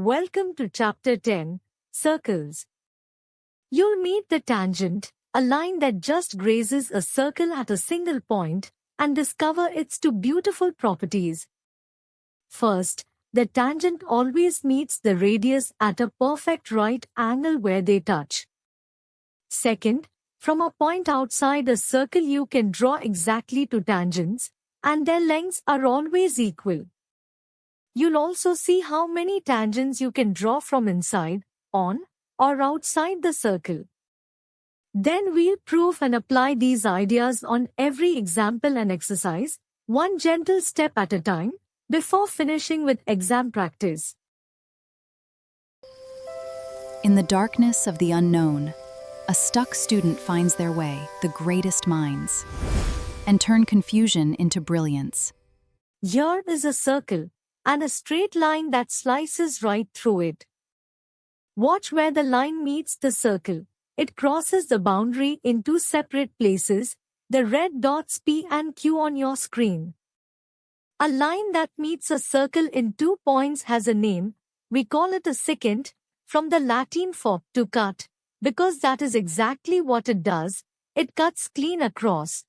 Welcome to Chapter 10, Circles. You'll meet the tangent, a line that just grazes a circle at a single point, and discover its two beautiful properties. First, the tangent always meets the radius at a perfect right angle where they touch. Second, from a point outside a circle you can draw exactly two tangents, and their lengths are always equal. You'll also see how many tangents you can draw from inside, on, or outside the circle. Then we'll prove and apply these ideas on every example and exercise, one gentle step at a time, before finishing with exam practice. In the darkness of the unknown, a stuck student finds their way, the greatest minds, and turn confusion into brilliance. Here is a circle, and a straight line that slices right through it. Watch where the line meets the circle. It crosses the boundary in two separate places, the red dots P and Q on your screen. A line that meets a circle in 2 points has a name. We call it a secant, from the Latin for to cut, because that is exactly what it does. It cuts clean across.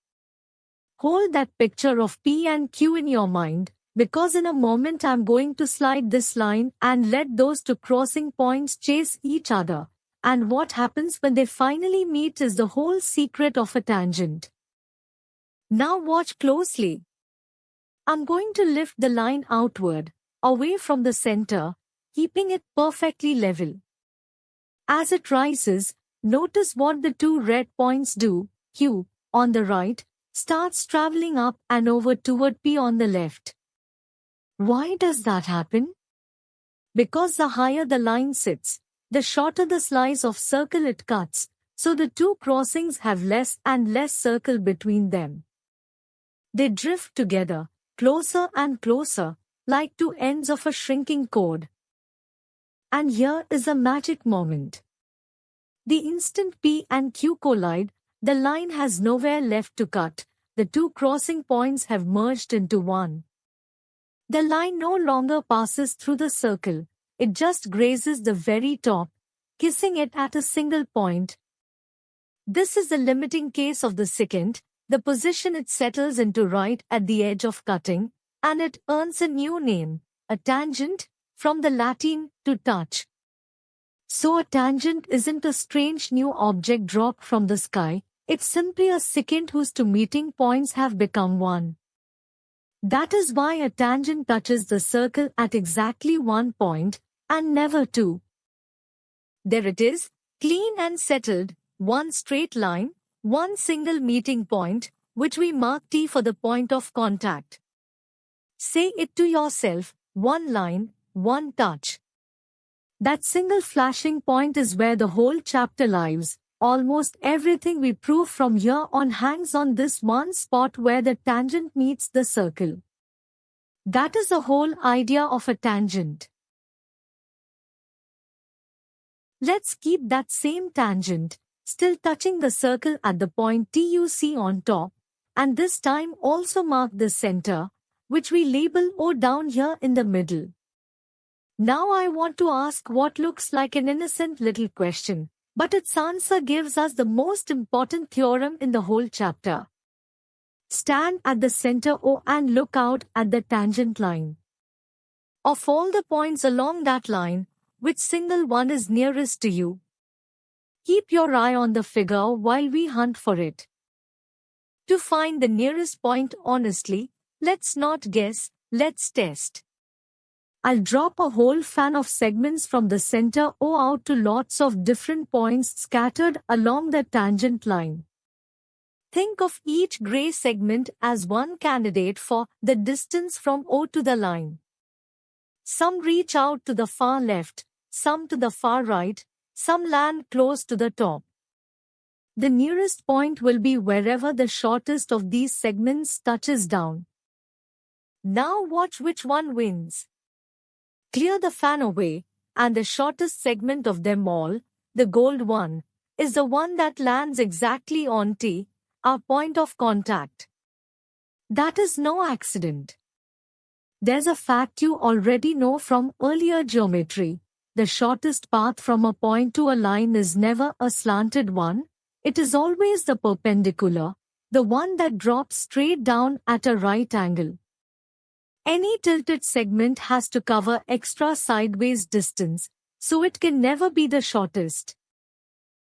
Hold that picture of P and Q in your mind, because in a moment I'm going to slide this line and let those two crossing points chase each other. And what happens when they finally meet is the whole secret of a tangent. Now watch closely. I'm going to lift the line outward, away from the center, keeping it perfectly level. As it rises, notice what the two red points do. Q, on the right, starts traveling up and over toward P on the left. Why does that happen? Because the higher the line sits, the shorter the slice of circle it cuts, so the two crossings have less and less circle between them. They drift together, closer and closer, like two ends of a shrinking cord. And here is a magic moment. The instant P and Q collide, the line has nowhere left to cut, the two crossing points have merged into one. The line no longer passes through the circle, it just grazes the very top, kissing it at a single point. This is the limiting case of the secant, the position it settles into right at the edge of cutting, and it earns a new name, a tangent, from the Latin to touch. So a tangent isn't a strange new object dropped from the sky, it's simply a secant whose two meeting points have become one. That is why a tangent touches the circle at exactly 1 point, and never two. There it is, clean and settled, one straight line, one single meeting point, which we mark T for the point of contact. Say it to yourself, one line, one touch. That single flashing point is where the whole chapter lives. Almost everything we prove from here on hangs on this one spot where the tangent meets the circle. That is the whole idea of a tangent. Let's keep that same tangent, still touching the circle at the point T you see on top, and this time also mark the center, which we label O down here in the middle. Now I want to ask what looks like an innocent little question, but its answer gives us the most important theorem in the whole chapter. Stand at the center O and look out at the tangent line. Of all the points along that line, which single one is nearest to you? Keep your eye on the figure while we hunt for it. To find the nearest point honestly, let's not guess, let's test. I'll drop a whole fan of segments from the center O out to lots of different points scattered along the tangent line. Think of each gray segment as one candidate for the distance from O to the line. Some reach out to the far left, some to the far right, some land close to the top. The nearest point will be wherever the shortest of these segments touches down. Now watch which one wins. Clear the fan away, and the shortest segment of them all, the gold one, is the one that lands exactly on T, our point of contact. That is no accident. There's a fact you already know from earlier geometry. The shortest path from a point to a line is never a slanted one. It is always the perpendicular, the one that drops straight down at a right angle. Any tilted segment has to cover extra sideways distance, so it can never be the shortest.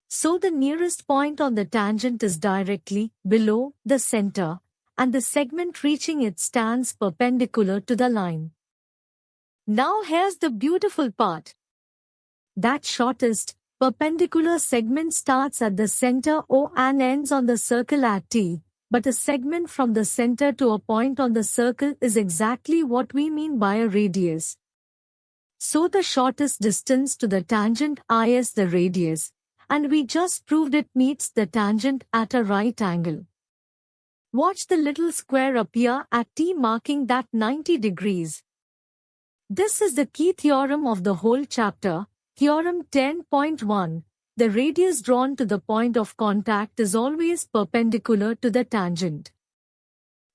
So the nearest point on the tangent is directly below the center, and the segment reaching it stands perpendicular to the line. Now here's the beautiful part. That shortest, perpendicular segment starts at the center O and ends on the circle at T, but a segment from the center to a point on the circle is exactly what we mean by a radius. So the shortest distance to the tangent I is the radius, and we just proved it meets the tangent at a right angle. Watch the little square appear at T marking that 90 degrees. This is the key theorem of the whole chapter, Theorem 10.1. The radius drawn to the point of contact is always perpendicular to the tangent.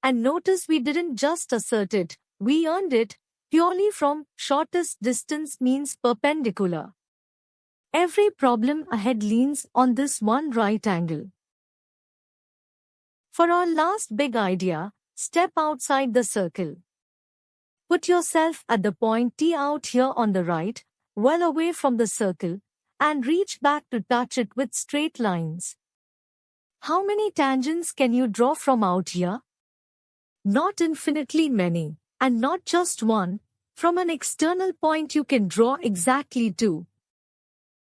And notice we didn't just assert it, we earned it, purely from shortest distance means perpendicular. Every problem ahead leans on this one right angle. For our last big idea, step outside the circle. Put yourself at the point T out here on the right, well away from the circle, and reach back to touch it with straight lines. How many tangents can you draw from out here? Not infinitely many, and not just one. From an external point you can draw exactly two.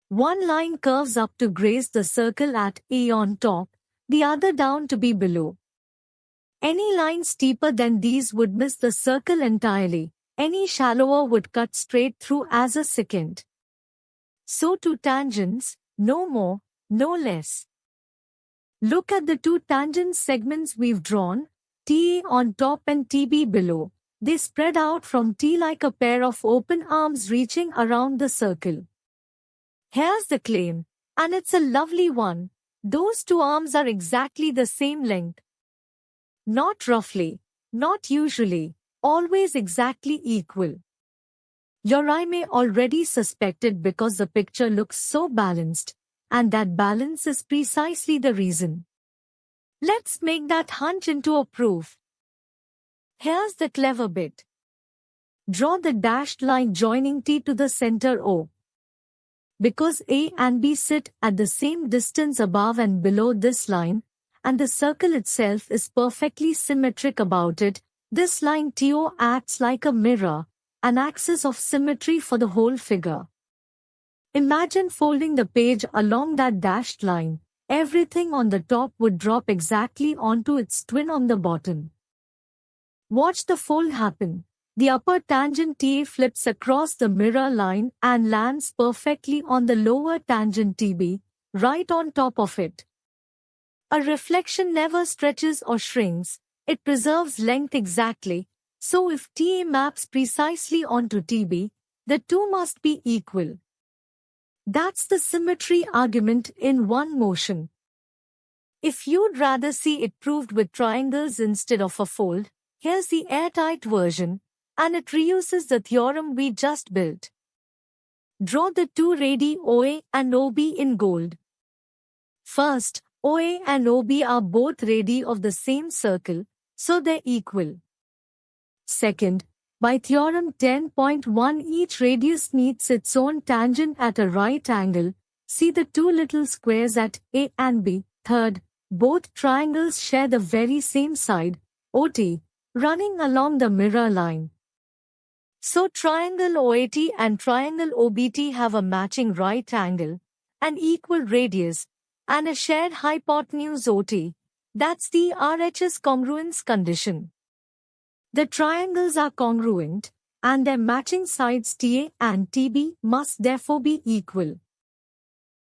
One line curves up to graze the circle at A on top, the other down to B below. Any line steeper than these would miss the circle entirely. Any shallower would cut straight through as a secant. So two tangents, no more, no less. Look at the two tangent segments we've drawn, TA on top and TB below. They spread out from T like a pair of open arms reaching around the circle. Here's the claim, and it's a lovely one. Those two arms are exactly the same length. Not roughly, not usually, always exactly equal. Your eye may already suspect it because the picture looks so balanced, and that balance is precisely the reason. Let's make that hunch into a proof. Here's the clever bit. Draw the dashed line joining T to the center O. Because A and B sit at the same distance above and below this line, and the circle itself is perfectly symmetric about it, this line TO acts like a mirror, an axis of symmetry for the whole figure. Imagine folding the page along that dashed line. Everything on the top would drop exactly onto its twin on the bottom. Watch the fold happen. The upper tangent TA flips across the mirror line and lands perfectly on the lower tangent TB, right on top of it. A reflection never stretches or shrinks, it preserves length exactly, so if TA maps precisely onto TB, the two must be equal. That's the symmetry argument in one motion. If you'd rather see it proved with triangles instead of a fold, here's the airtight version, and it reuses the theorem we just built. Draw the two radii OA and OB in gold. First, OA and OB are both radii of the same circle, so they're equal. Second, by Theorem 10.1 each radius meets its own tangent at a right angle. See the two little squares at A and B. Third, both triangles share the very same side, OT, running along the mirror line. So triangle OAT and triangle OBT have a matching right angle, an equal radius, and a shared hypotenuse OT. That's the RHS congruence condition. The triangles are congruent, and their matching sides TA and TB must therefore be equal.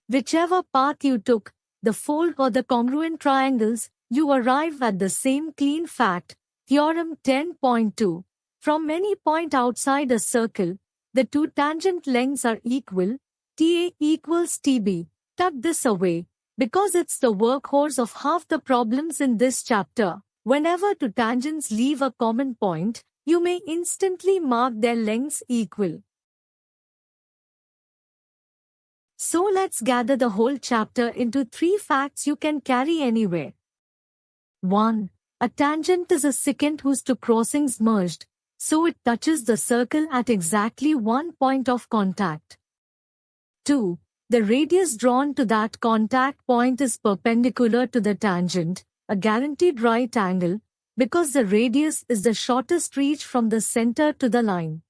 Whichever path you took, the fold or the congruent triangles, you arrive at the same clean fact, Theorem 10.2. From any point outside a circle, the two tangent lengths are equal, TA equals TB. Tuck this away, because it's the workhorse of half the problems in this chapter. Whenever two tangents leave a common point, you may instantly mark their lengths equal. So let's gather the whole chapter into 3 facts you can carry anywhere. 1. A tangent is a secant whose two crossings merged, so it touches the circle at exactly one point of contact. 2. The radius drawn to that contact point is perpendicular to the tangent, a guaranteed right angle, because the radius is the shortest reach from the center to the line.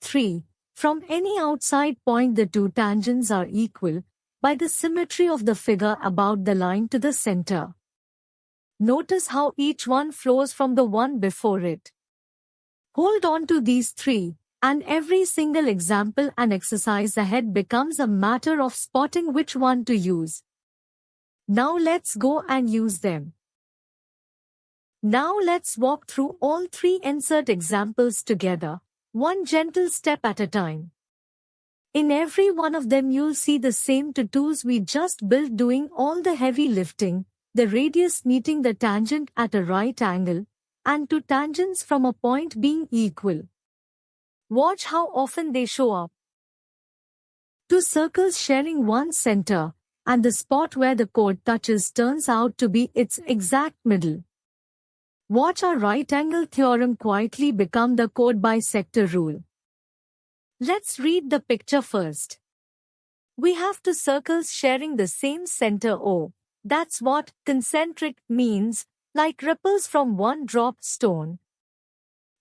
3. From any outside point the two tangents are equal, by the symmetry of the figure about the line to the center. Notice how each one flows from the one before it. Hold on to these 3, and every single example and exercise ahead becomes a matter of spotting which one to use. Now let's go and use them. Now let's walk through all 3 insert examples together, one gentle step at a time. In every one of them you'll see the same two tools we just built doing all the heavy lifting, the radius meeting the tangent at a right angle, and two tangents from a point being equal. Watch how often they show up. Two circles sharing one center, and the spot where the chord touches turns out to be its exact middle. Watch our right angle theorem quietly become the chord bisector rule. Let's read the picture first. We have two circles sharing the same center O. That's what concentric means, like ripples from one dropped stone.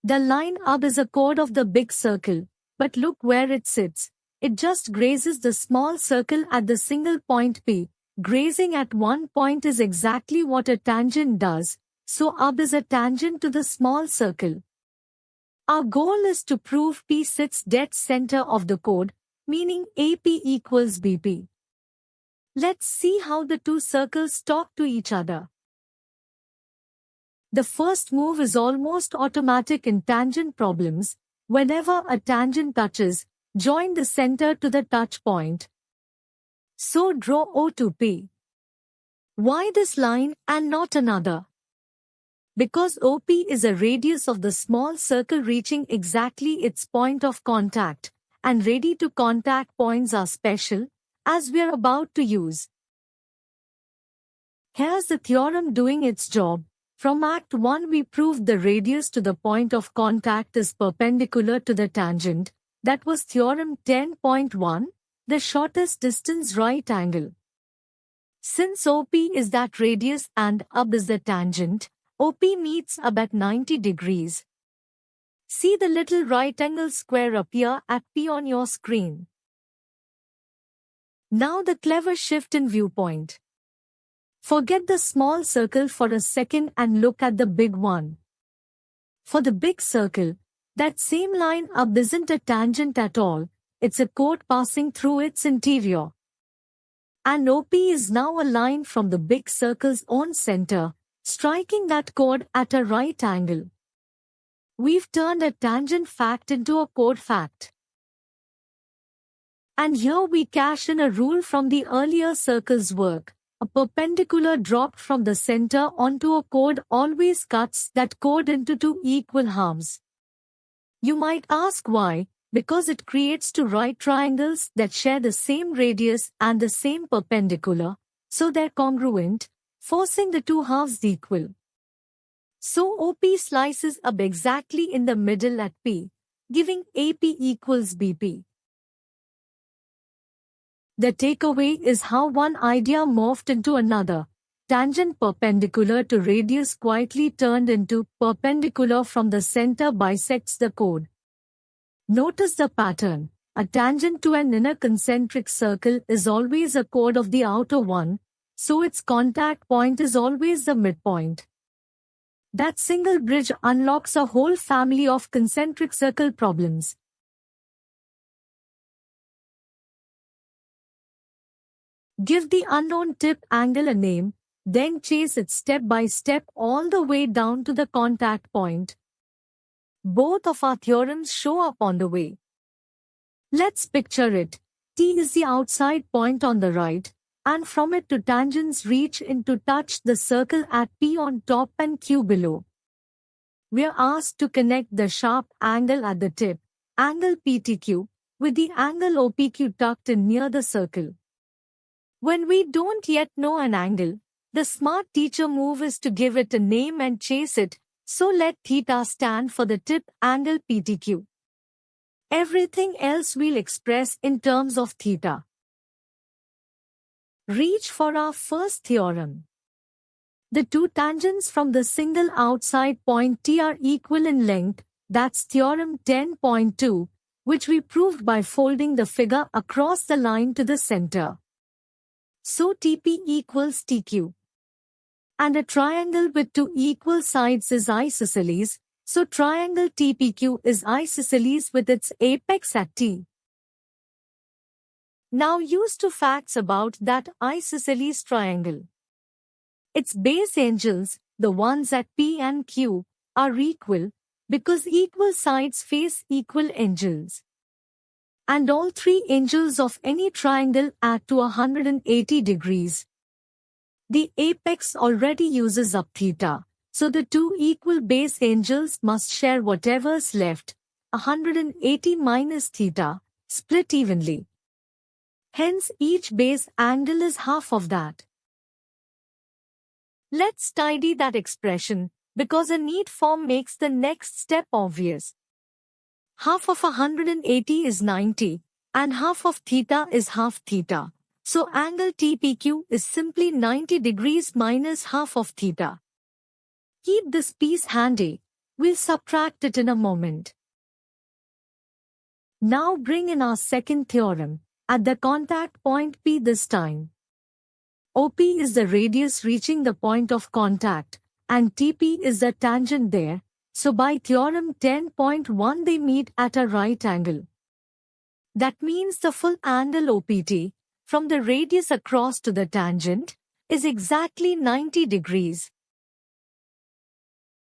The line up is a chord of the big circle, but look where it sits. It just grazes the small circle at the single point P. Grazing at one point is exactly what a tangent does, so UB is a tangent to the small circle. Our goal is to prove P sits dead center of the chord, meaning AP equals BP. Let's see how the two circles talk to each other. The first move is almost automatic in tangent problems. Whenever a tangent touches, join the center to the touch point. So draw O to P. Why this line and not another? Because OP is a radius of the small circle reaching exactly its point of contact, and ready-to-contact points are special, as we're about to use. Here's the theorem doing its job. From Act 1 we proved the radius to the point of contact is perpendicular to the tangent. That was Theorem 10.1, the shortest distance right angle. Since OP is that radius and UB is the tangent, OP meets UB at 90 degrees. See the little right angle square appear at P on your screen. Now the clever shift in viewpoint. Forget the small circle for a second and look at the big one. For the big circle, that same line UB isn't a tangent at all, it's a chord passing through its interior. And OP is now a line from the big circle's own center, striking that chord at a right angle. We've turned a tangent fact into a chord fact. And here we cash in a rule from the earlier circle's work. A perpendicular dropped from the center onto a chord always cuts that chord into two equal halves. You might ask why, because it creates two right triangles that share the same radius and the same perpendicular, so they're congruent, forcing the two halves equal. So OP slices up exactly in the middle at P, giving AP equals BP. The takeaway is how one idea morphed into another. Tangent perpendicular to radius quietly turned into perpendicular from the center bisects the chord. Notice the pattern. A tangent to an inner concentric circle is always a chord of the outer one, so its contact point is always the midpoint. That single bridge unlocks a whole family of concentric circle problems. Give the unknown tip angle a name, then chase it step by step all the way down to the contact point. Both of our theorems show up on the way. Let's picture it. T is the outside point on the right, and from it two tangents reach in to touch the circle at P on top and Q below. we are asked to connect the sharp angle at the tip, angle PTQ, with the angle OPQ tucked in near the circle. When we don't yet know an angle, the smart teacher move is to give it a name and chase it, so let theta stand for the tip angle PTQ. Everything else we'll express in terms of theta. Reach for our first theorem. The two tangents from the single outside point T are equal in length, that's theorem 10.2, which we proved by folding the figure across the line to the center. So TP equals TQ. And a triangle with two equal sides is isosceles, so triangle TPQ is isosceles with its apex at T. Now use two facts about that isosceles triangle. Its base angles, the ones at P and Q, are equal because equal sides face equal angles. And all three angles of any triangle add to 180 degrees. The apex already uses up theta, so the two equal base angles must share whatever's left, 180 minus theta, split evenly. Hence each base angle is half of that. Let's tidy that expression, because a neat form makes the next step obvious. Half of 180 is 90, and half of theta is half theta. So angle TPQ is simply 90 degrees minus half of theta. Keep this piece handy. We'll subtract it in a moment. Now bring in our second theorem, at the contact point P this time. OP is the radius reaching the point of contact, and TP is the tangent there, so by theorem 10.1 they meet at a right angle. That means the full angle OPT, from the radius across to the tangent, is exactly 90 degrees.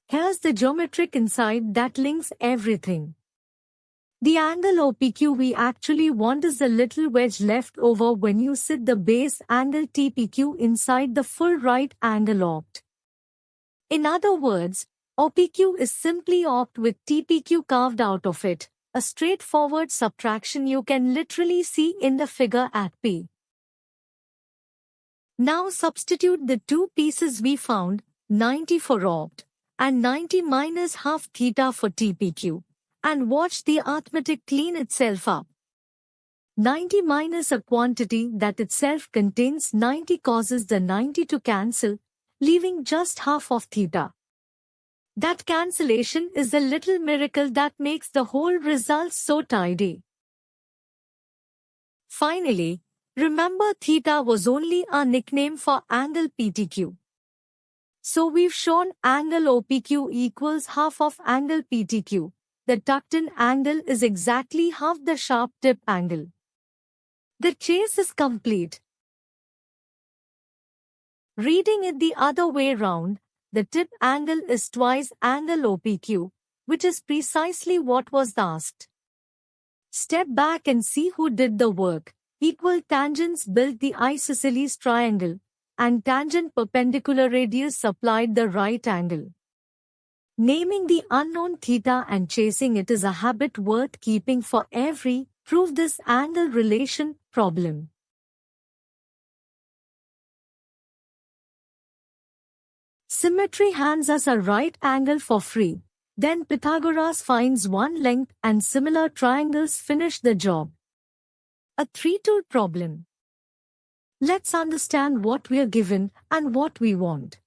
Here's the geometric insight that links everything. The angle OPQ we actually want is the little wedge left over when you sit the base angle TPQ inside the full right angle opt. In other words, OPQ is simply opt with TPQ carved out of it, a straightforward subtraction you can literally see in the figure at P. Now substitute the two pieces we found, 90 for opt, and 90 minus half theta for TPQ. And watch the arithmetic clean itself up. 90 minus a quantity that itself contains 90 causes the 90 to cancel, leaving just half of theta. That cancellation is the little miracle that makes the whole result so tidy. Finally, remember theta was only a nickname for angle PTQ. So we've shown angle OPQ equals half of angle PTQ. The tucked-in angle is exactly half the sharp tip angle. The chase is complete. Reading it the other way round, the tip angle is twice angle OPQ, which is precisely what was asked. Step back and see who did the work. Equal tangents built the isosceles triangle, and tangent perpendicular radius supplied the right angle. Naming the unknown theta and chasing it is a habit worth keeping for every prove this angle relation problem. Symmetry hands us a right angle for free. Then Pythagoras finds one length and similar triangles finish the job. A three-tool problem. Let's understand what we are given and what we want.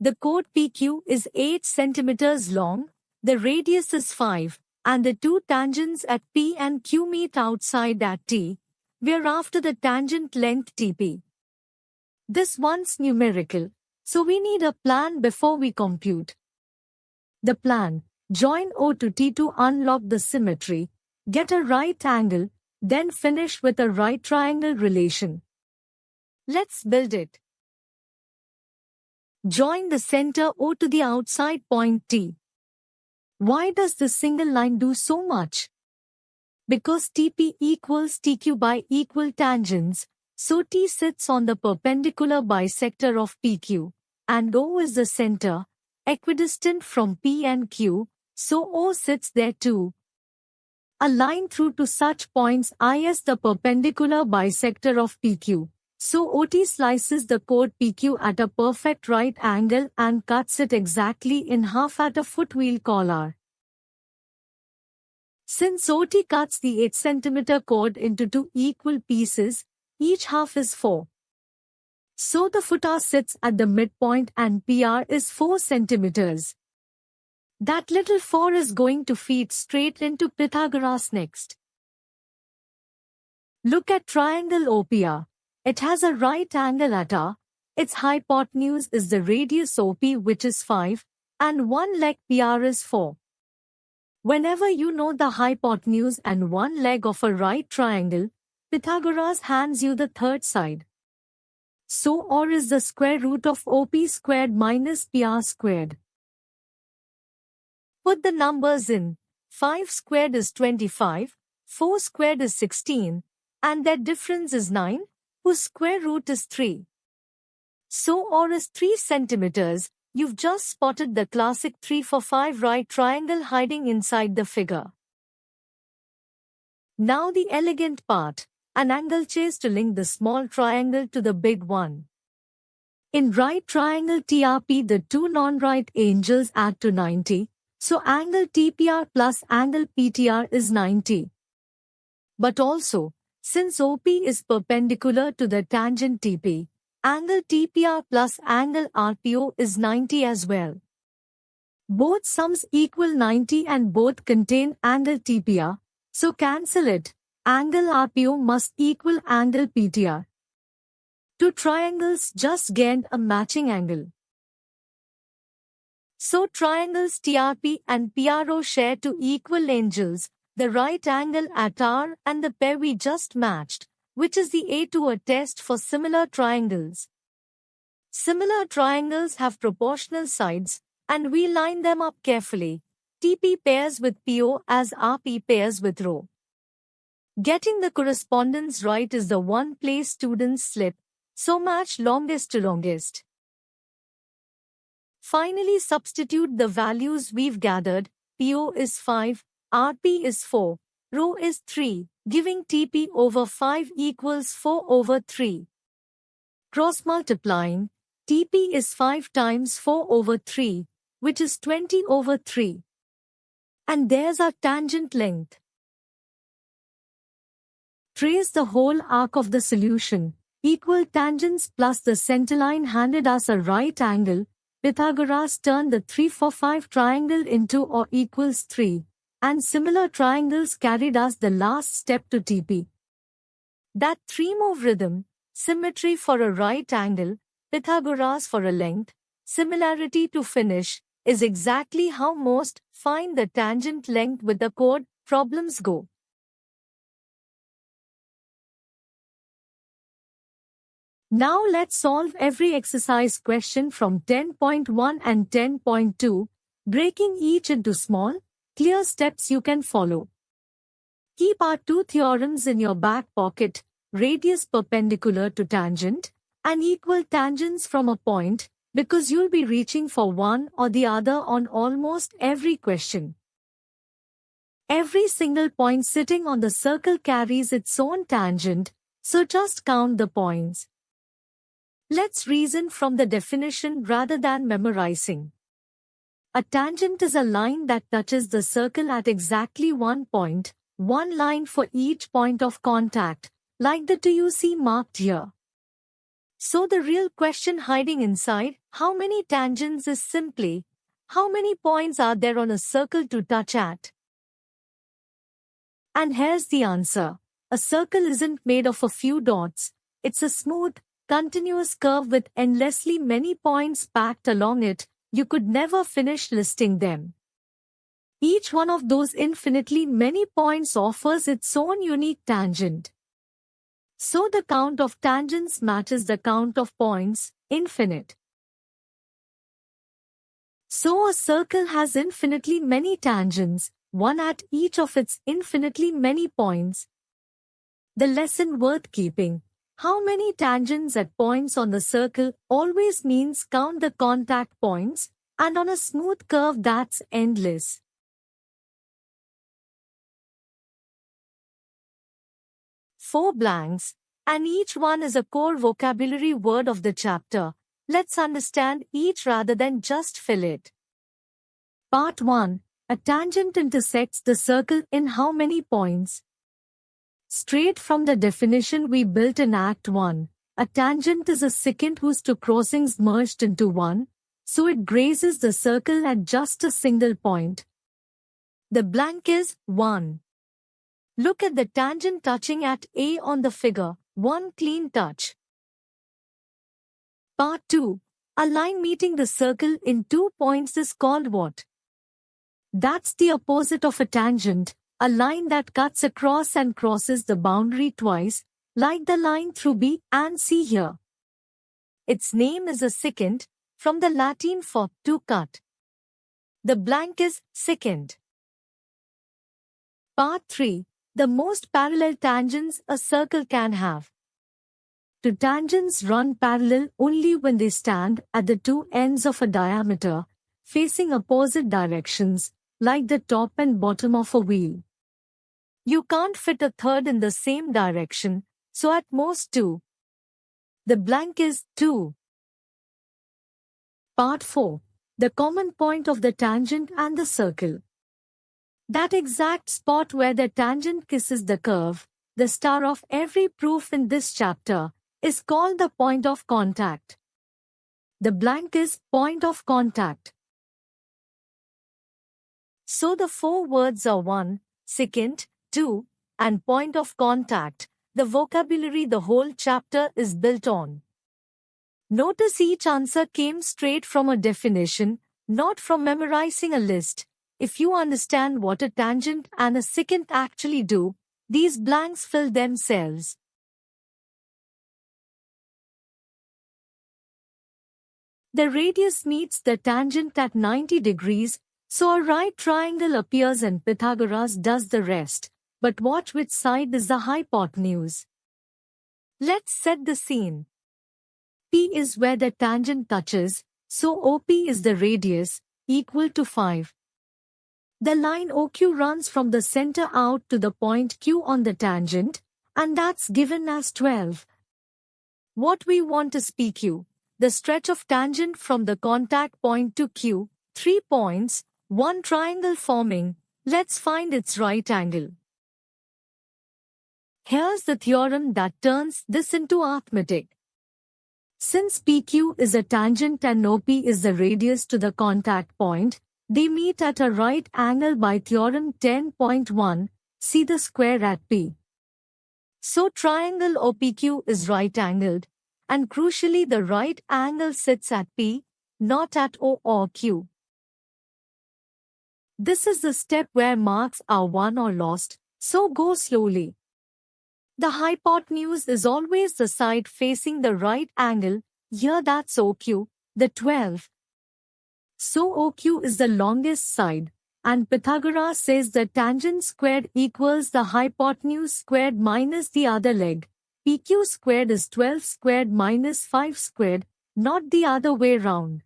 The chord PQ is 8 centimeters long, the radius is 5, and the two tangents at P and Q meet outside at T. We're after the tangent length TP. This one's numerical, so we need a plan before we compute. The plan: join O to T to unlock the symmetry, get a right angle, then finish with a right triangle relation. Let's build it. Join the center O to the outside point T. Why does this single line do so much? Because TP equals TQ by equal tangents, so T sits on the perpendicular bisector of PQ, and O is the center, equidistant from P and Q, so O sits there too. A line through to such points is the perpendicular bisector of PQ. So OT slices the chord PQ at a perfect right angle and cuts it exactly in half at a footwheel collar. Since OT cuts the 8 cm chord into 2 equal pieces, each half is 4. So the footer sits at the midpoint and PR is 4 cm. That little 4 is going to feed straight into Pythagoras next. Look at triangle OPR. It has a right angle at R. Its hypotenuse is the radius OP, which is 5, and one leg PR is 4. Whenever you know the hypotenuse and one leg of a right triangle, Pythagoras hands you the third side. So OR is the square root of OP squared minus PR squared. Put the numbers in. 5 squared is 25, 4 squared is 16, and their difference is 9, whose square root is 3. So OR is 3 centimeters. You've just spotted the classic 3 for 5 right triangle hiding inside the figure. Now the elegant part, an angle chase to link the small triangle to the big one. In right triangle TRP, the two non-right angles add to 90. So angle TPR plus angle PTR is 90. But also, since OP is perpendicular to the tangent TP, angle TPR plus angle RPO is 90 as well. Both sums equal 90 and both contain angle TPR, so cancel it. Angle RPO must equal angle PTR. Two triangles just gained a matching angle. So triangles TRP and PRO share two equal angles, the right angle at R and the pair we just matched, which is the A to a test for similar triangles. Similar triangles have proportional sides, and we line them up carefully. TP pairs with PO as RP pairs with ρ. Getting the correspondence right is the one place students slip, so match longest to longest. Finally, substitute the values we've gathered. PO is 5, RP is 4, ρ is 3, giving TP over 5 equals 4 over 3. Cross multiplying, TP is 5 times 4 over 3, which is 20 over 3. And there's our tangent length. Trace the whole arc of the solution. Equal tangents plus the centerline handed us a right angle. Pythagoras turned the 3 4 5 triangle into or equals 3, and similar triangles carried us the last step to TP. That 3-move rhythm, symmetry for a right angle, Pythagoras for a length, similarity to finish, is exactly how most find the tangent length with the chord problems go. Now let's solve every exercise question from 10.1 and 10.2, breaking each into small, clear steps you can follow. Keep our two theorems in your back pocket, radius perpendicular to tangent, and equal tangents from a point, because you'll be reaching for one or the other on almost every question. Every single point sitting on the circle carries its own tangent, so just count the points. Let's reason from the definition rather than memorizing. A tangent is a line that touches the circle at exactly one point, one line for each point of contact, like the two you see marked here. So the real question hiding inside, how many tangents, is simply, how many points are there on a circle to touch at? And here's the answer. A circle isn't made of a few dots. It's a smooth, continuous curve with endlessly many points packed along it. You could never finish listing them. Each one of those infinitely many points offers its own unique tangent. So the count of tangents matches the count of points, infinite. So a circle has infinitely many tangents, one at each of its infinitely many points. The lesson worth keeping. How many tangents at points on the circle always means count the contact points, and on a smooth curve that's endless. Four blanks, and each one is a core vocabulary word of the chapter. Let's understand each rather than just fill it. Part 1. A tangent intersects the circle in how many points? Straight from the definition we built in Act 1, a tangent is a secant whose two crossings merged into one, so it grazes the circle at just a single point. The blank is 1. Look at the tangent touching at A on the figure, one clean touch. Part 2. A line meeting the circle in 2 points is called what? That's the opposite of a tangent, a line that cuts across and crosses the boundary twice, like the line through B and C here. Its name is a secant, from the Latin for to cut. The blank is secant. Part 3. The most parallel tangents a circle can have. Two tangents run parallel only when they stand at the two ends of a diameter, facing opposite directions, like the top and bottom of a wheel. You can't fit a third in the same direction, so at most 2. The blank is 2. Part 4. The common point of the tangent and the circle. That exact spot where the tangent kisses the curve, the star of every proof in this chapter, is called the point of contact. The blank is point of contact. So the 4 words are 1, secant, 2, and point of contact, the vocabulary the whole chapter is built on. Notice each answer came straight from a definition, not from memorizing a list. If you understand what a tangent and a secant actually do, these blanks fill themselves. The radius meets the tangent at 90 degrees, so a right triangle appears and Pythagoras does the rest. But watch which side is the hypotenuse. Let's set the scene. P is where the tangent touches, so OP is the radius, equal to 5. The line OQ runs from the center out to the point Q on the tangent, and that's given as 12. What we want is PQ, the stretch of tangent from the contact point to Q, 3 points, one triangle forming. Let's find its right angle. Here's the theorem that turns this into arithmetic. Since PQ is a tangent and OP is the radius to the contact point, they meet at a right angle by theorem 10.1, see the square at P. So triangle OPQ is right-angled, and crucially the right angle sits at P, not at O or Q. This is the step where marks are won or lost, so go slowly. The hypotenuse is always the side facing the right angle, here that's OQ, the 12. So OQ is the longest side, and Pythagoras says the tangent squared equals the hypotenuse squared minus the other leg. PQ squared is 12 squared minus 5 squared, not the other way round.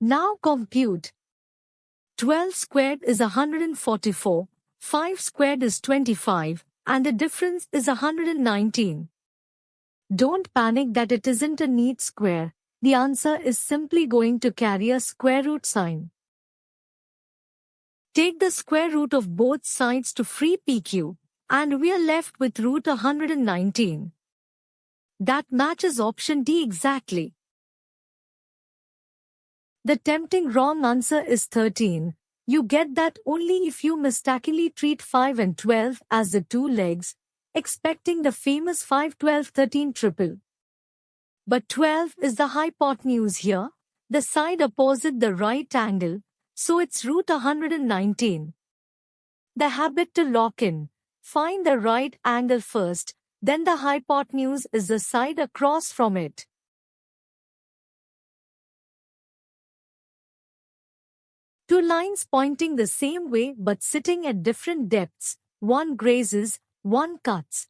Now compute. 12 squared is 144, 5 squared is 25, and the difference is 119. Don't panic that it isn't a neat square. The answer is simply going to carry a square root sign. Take the square root of both sides to free PQ, and we are left with root 119. That matches option D exactly. The tempting wrong answer is 13. You get that only if you mistakenly treat 5 and 12 as the two legs, expecting the famous 5, 12, 13 triple. But 12 is the hypotenuse here, the side opposite the right angle, so it's root 119. The habit to lock in. Find the right angle first, then the hypotenuse is the side across from it. Two lines pointing the same way but sitting at different depths, one grazes, one cuts.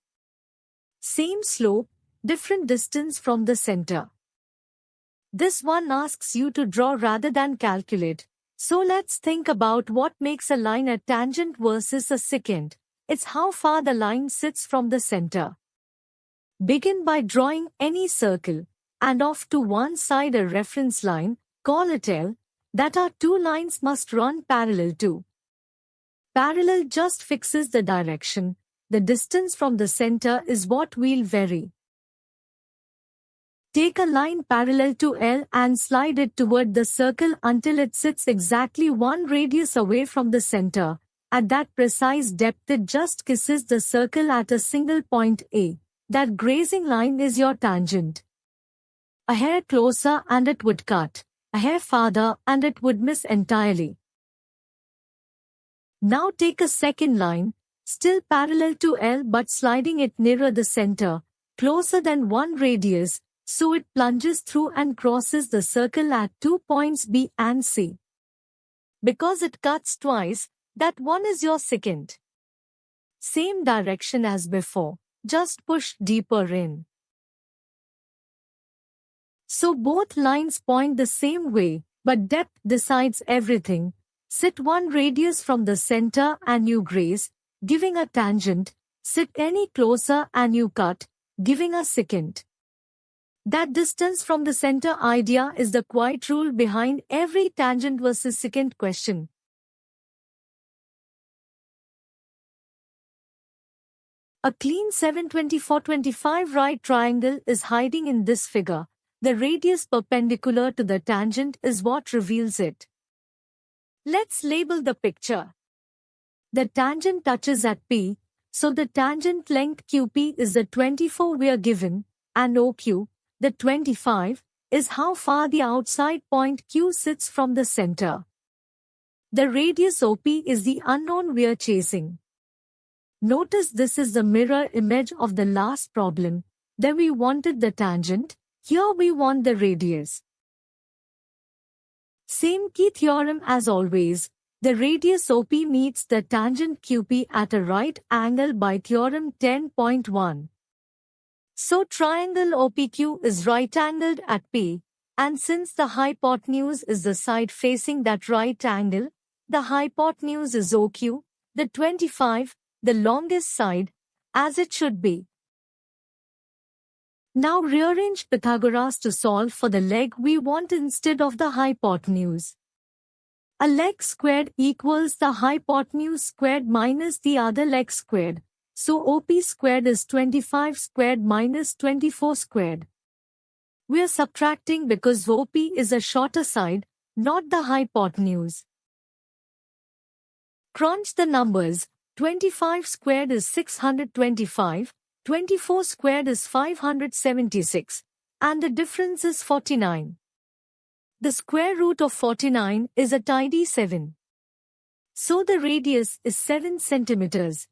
Same slope, different distance from the center. This one asks you to draw rather than calculate. So let's think about what makes a line a tangent versus a secant. It's how far the line sits from the center. Begin by drawing any circle, and off to one side a reference line, call it L, that our two lines must run parallel to. Parallel just fixes the direction. The distance from the center is what will vary. Take a line parallel to L and slide it toward the circle until it sits exactly one radius away from the center. At that precise depth it just kisses the circle at a single point A. That grazing line is your tangent. A hair closer and it would cut. A hair farther and it would miss entirely. Now take a second line, still parallel to L but sliding it nearer the center, closer than one radius, so it plunges through and crosses the circle at 2 points B and C. Because it cuts twice, that one is your secant. Same direction as before, just push deeper in. So both lines point the same way, but depth decides everything. Sit one radius from the center and you graze, giving a tangent. Sit any closer and you cut, giving a secant. That distance from the center idea is the quiet rule behind every tangent versus secant question. A clean 724-25 right triangle is hiding in this figure. The radius perpendicular to the tangent is what reveals it. Let's label the picture. The tangent touches at P, so the tangent length QP is the 24 we are given, and OQ, the 25, is how far the outside point Q sits from the center. The radius OP is the unknown we are chasing. Notice this is the mirror image of the last problem. There we wanted the tangent, here we want the radius. Same key theorem as always. The radius OP meets the tangent QP at a right angle by theorem 10.1. So triangle OPQ is right-angled at P, and since the hypotenuse is the side facing that right angle, the hypotenuse is OQ, the 25, the longest side, as it should be. Now rearrange Pythagoras to solve for the leg we want instead of the hypotenuse. A leg squared equals the hypotenuse squared minus the other leg squared. So OP squared is 25 squared minus 24 squared. We are subtracting because OP is a shorter side, not the hypotenuse. Crunch the numbers. 25 squared is 625, 24 squared is 576, and the difference is 49. The square root of 49 is a tidy 7. So the radius is 7 centimeters.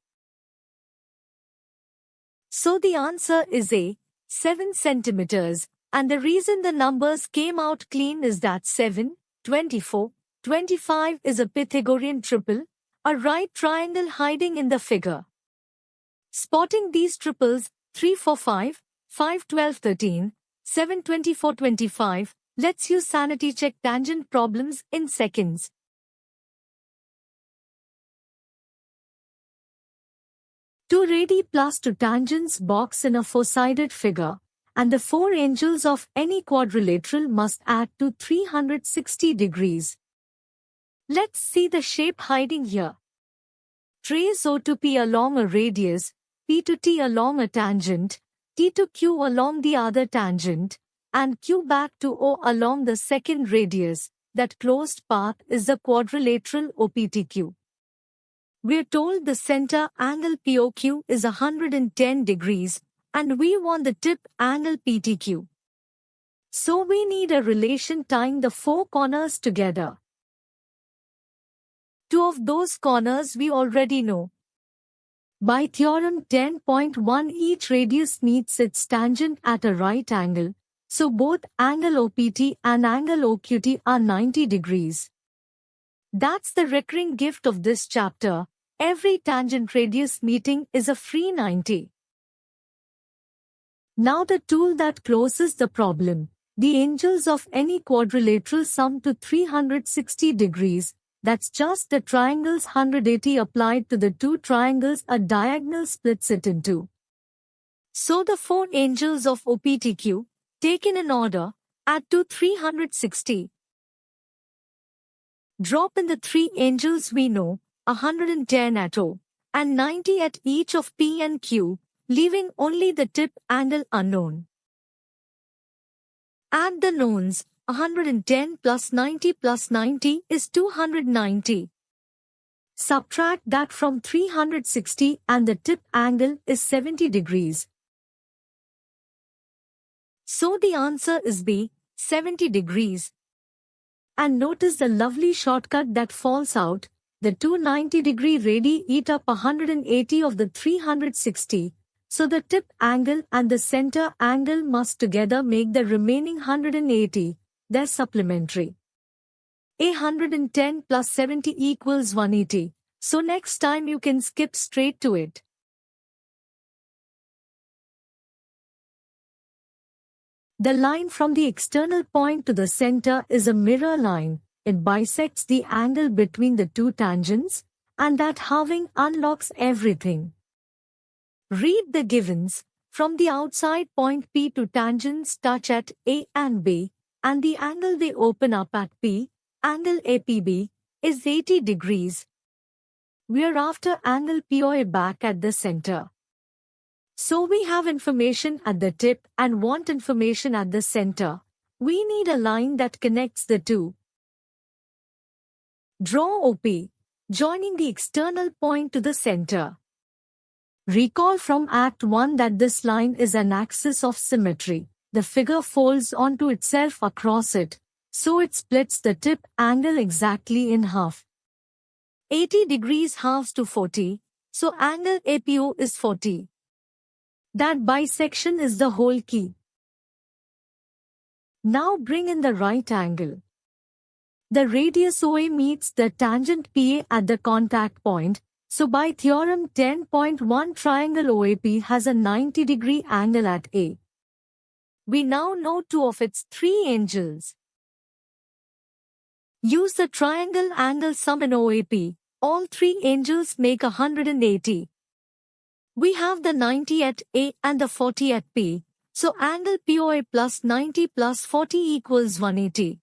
So the answer is A, 7 centimeters, and the reason the numbers came out clean is that 7, 24, 25 is a Pythagorean triple, a right triangle hiding in the figure. Spotting these triples, 3, 4, 5, 5, 12, 13, 7, 24, 25, lets you sanity check tangent problems in seconds. Two radii plus two tangents box in a four-sided figure, and the four angles of any quadrilateral must add to 360 degrees. Let's see the shape hiding here. Trace O to P along a radius, P to T along a tangent, T to Q along the other tangent, and Q back to O along the second radius. That closed path is the quadrilateral OPTQ. We're told the center angle POQ is 110 degrees, and we want the tip angle PTQ. So we need a relation tying the four corners together. Two of those corners we already know. By theorem 10.1, each radius meets its tangent at a right angle, so both angle OPT and angle OQT are 90 degrees. That's the recurring gift of this chapter. Every tangent radius meeting is a free 90. Now the tool that closes the problem. The angles of any quadrilateral sum to 360 degrees, that's just the triangle's 180 applied to the two triangles a diagonal splits it into. So the four angles of OPTQ, taken in order, add to 360. Drop in the three angles we know, 110 at O, and 90 at each of P and Q, leaving only the tip angle unknown. Add the knowns, 110 plus 90 is 290. Subtract that from 360 and the tip angle is 70 degrees. So the answer is B, 70 degrees. And notice the lovely shortcut that falls out. The 290-degree radii eat up 180 of the 360, so the tip angle and the center angle must together make the remaining 180, they're supplementary. 110 plus 70 equals 180, so next time you can skip straight to it. The line from the external point to the center is a mirror line. It bisects the angle between the two tangents, and that halving unlocks everything. Read the givens. From the outside point P to tangents touch at A and B, and the angle they open up at P, angle APB, is 80 degrees. We are after angle POA back at the center. So we have information at the tip and want information at the center. We need a line that connects the two. Draw OP, joining the external point to the center. Recall from Act 1 that this line is an axis of symmetry. The figure folds onto itself across it, so it splits the tip angle exactly in half. 80 degrees halves to 40, so angle APO is 40. That bisection is the whole key. Now bring in the right angle. The radius OA meets the tangent PA at the contact point, so by theorem 10.1 triangle OAP has a 90-degree angle at A. We now know two of its three angles. Use the triangle angle sum in OAP. All three angles make 180. We have the 90 at A and the 40 at P, so angle POA plus 90 plus 40 equals 180.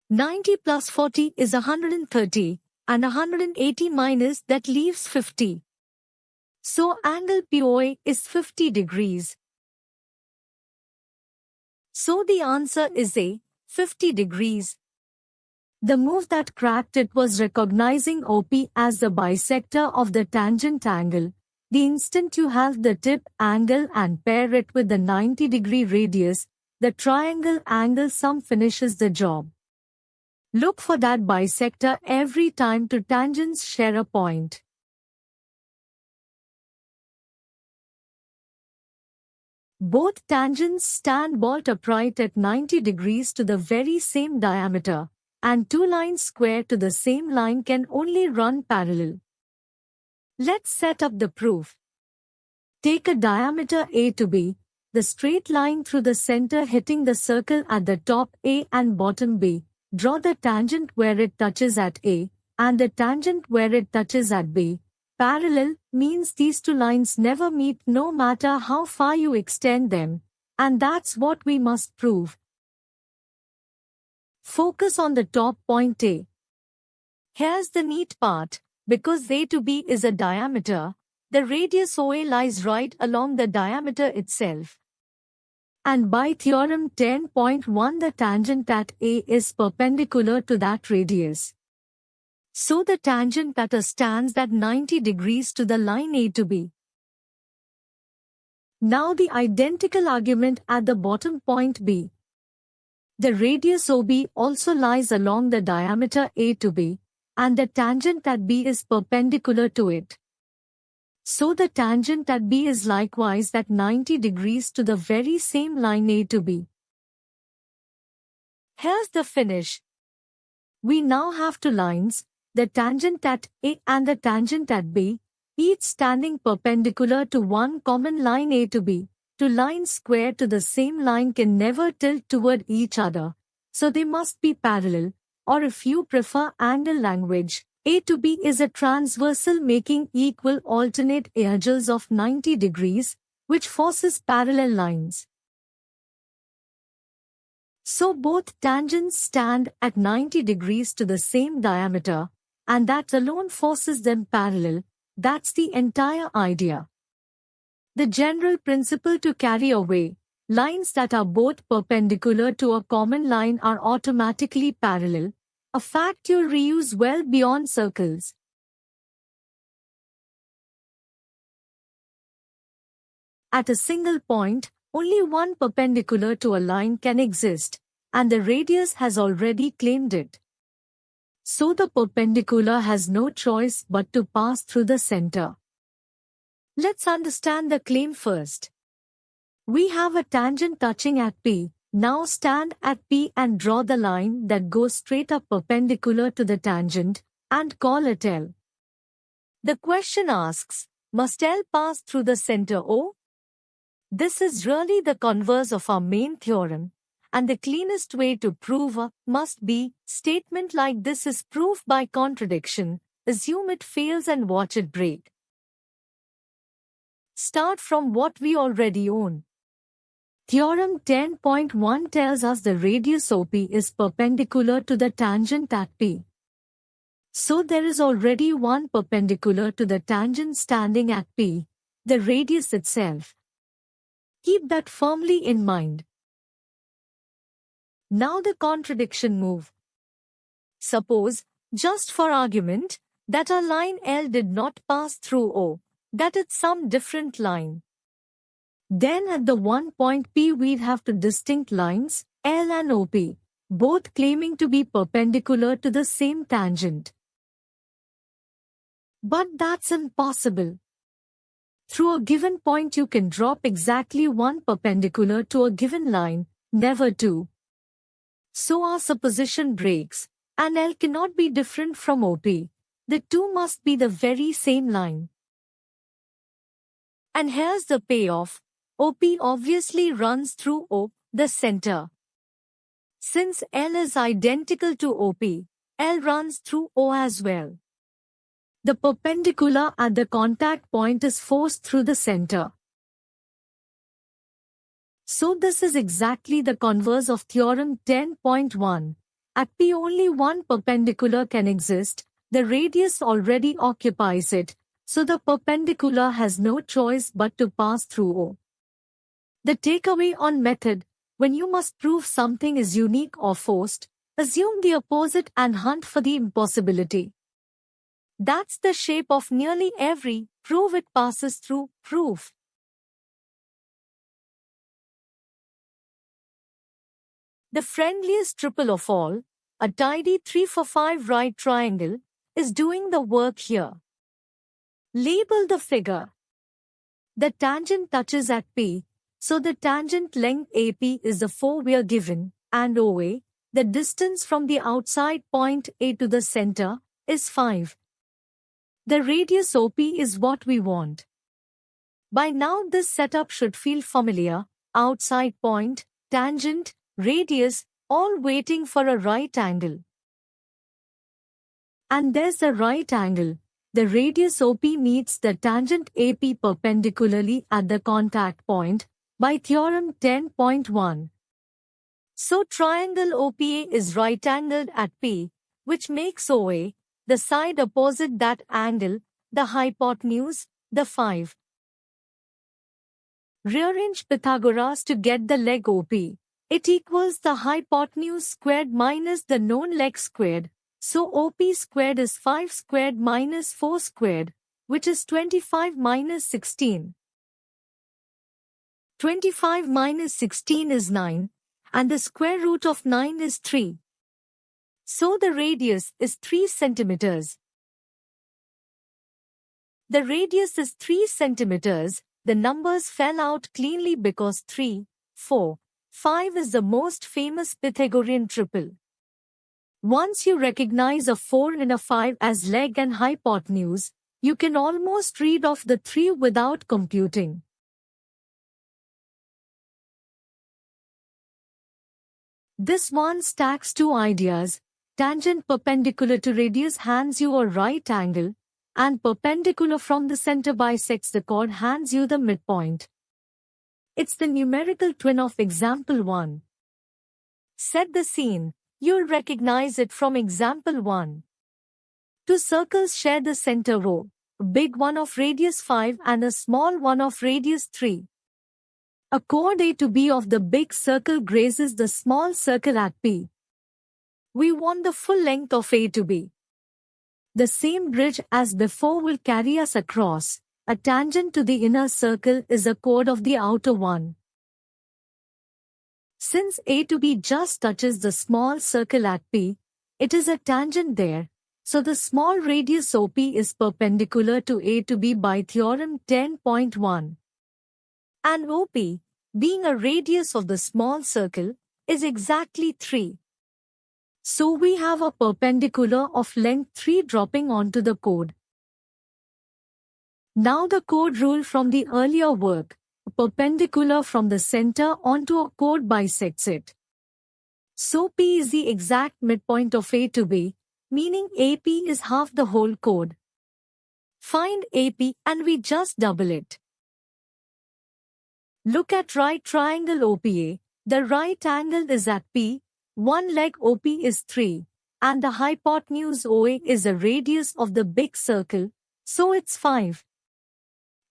90 plus 40 is 130, and 180 minus that leaves 50. So angle POA is 50 degrees. So the answer is A, 50 degrees. The move that cracked it was recognizing OP as the bisector of the tangent angle. The instant you have the tip angle and pair it with the 90-degree radius, the triangle angle sum finishes the job. Look for that bisector every time two tangents share a point. Both tangents stand bolt upright at 90 degrees to the very same diameter, and two lines square to the same line can only run parallel. Let's set up the proof. Take a diameter A to B, the straight line through the center hitting the circle at the top A and bottom B. Draw the tangent where it touches at A, and the tangent where it touches at B. Parallel means these two lines never meet no matter how far you extend them, and that's what we must prove. Focus on the top point A. Here's the neat part. Because A to B is a diameter, the radius OA lies right along the diameter itself. And by theorem 10.1 the tangent at A is perpendicular to that radius. So the tangent at A stands at 90 degrees to the line A to B. Now the identical argument at the bottom point B. The radius OB also lies along the diameter A to B, and the tangent at B is perpendicular to it. So the tangent at B is likewise at 90 degrees to the very same line A to B. Here's the finish. We now have two lines, the tangent at A and the tangent at B, each standing perpendicular to one common line A to B. two lines square to the same line can never tilt toward each other, so they must be parallel, or if you prefer angle language, A to B is a transversal making equal alternate angles of 90 degrees, which forces parallel lines. So both tangents stand at 90 degrees to the same diameter, and that alone forces them parallel. That's the entire idea. The general principle to carry away, lines that are both perpendicular to a common line are automatically parallel, a fact you'll reuse well beyond circles. At a single point, only one perpendicular to a line can exist, and the radius has already claimed it. So the perpendicular has no choice but to pass through the center. Let's understand the claim first. We have a tangent touching at P. Now stand at P and draw the line that goes straight up perpendicular to the tangent, and call it L. The question asks, must L pass through the center O? This is really the converse of our main theorem, and the cleanest way to prove a must be statement like this is proof by contradiction. Assume it fails and watch it break. Start from what we already own. Theorem 10.1 tells us the radius OP is perpendicular to the tangent at P. So there is already one perpendicular to the tangent standing at P, the radius itself. Keep that firmly in mind. Now the contradiction move. Suppose, just for argument, that our line L did not pass through O, that it's some different line. Then at the one point P we'd have two distinct lines, L and OP, both claiming to be perpendicular to the same tangent. But that's impossible. Through a given point you can drop exactly one perpendicular to a given line, never two. So our supposition breaks, and L cannot be different from OP. The two must be the very same line. And here's the payoff. OP obviously runs through O, the center. Since L is identical to OP, L runs through O as well. The perpendicular at the contact point is forced through the center. So this is exactly the converse of theorem 10.1. At P only one perpendicular can exist, the radius already occupies it, so the perpendicular has no choice but to pass through O. The takeaway on method, when you must prove something is unique or forced, assume the opposite and hunt for the impossibility. That's the shape of nearly every prove it passes through proof. The friendliest triple of all, a tidy 3-for-5 right triangle, is doing the work here. Label the figure. The tangent touches at P, so the tangent length AP is the 4 we are given, and OA, the distance from the outside point A to the center, is 5. The radius OP is what we want. By now this setup should feel familiar, outside point, tangent, radius, all waiting for a right angle. And there's the right angle. The radius OP meets the tangent AP perpendicularly at the contact point, by theorem 10.1. So triangle OPA is right-angled at P, which makes OA, the side opposite that angle, the hypotenuse, the 5. Rearrange Pythagoras to get the leg OP. It equals the hypotenuse squared minus the known leg squared. So OP squared is 5 squared minus 4 squared, which is 25 minus 16. 25 minus 16 is 9, and the square root of 9 is 3. So the radius is 3 centimeters. The radius is 3 centimeters. The numbers fell out cleanly because 3, 4, 5 is the most famous Pythagorean triple. Once you recognize a 4 and a 5 as leg and hypotenuse, you can almost read off the 3 without computing. This one stacks two ideas. Tangent perpendicular to radius hands you a right angle, and perpendicular from the center bisects the chord hands you the midpoint. It's the numerical twin of example 1. Set the scene. You'll recognize it from example 1. Two circles share the center row, a big one of radius 5 and a small one of radius 3. A chord A to B of the big circle grazes the small circle at P. We want the full length of A to B. The same bridge as before will carry us across. A tangent to the inner circle is a chord of the outer one. Since A to B just touches the small circle at P, it is a tangent there, so the small radius OP is perpendicular to A to B by theorem 10.1. And OP, being a radius of the small circle, is exactly 3. So we have a perpendicular of length 3 dropping onto the chord. Now the chord rule from the earlier work. A perpendicular from the center onto a chord bisects it. So P is the exact midpoint of A to B, meaning AP is half the whole chord. Find AP and we just double it. Look at right triangle OPA. The right angle is at P, one leg OP is 3, and the hypotenuse OA is the radius of the big circle, so it's 5.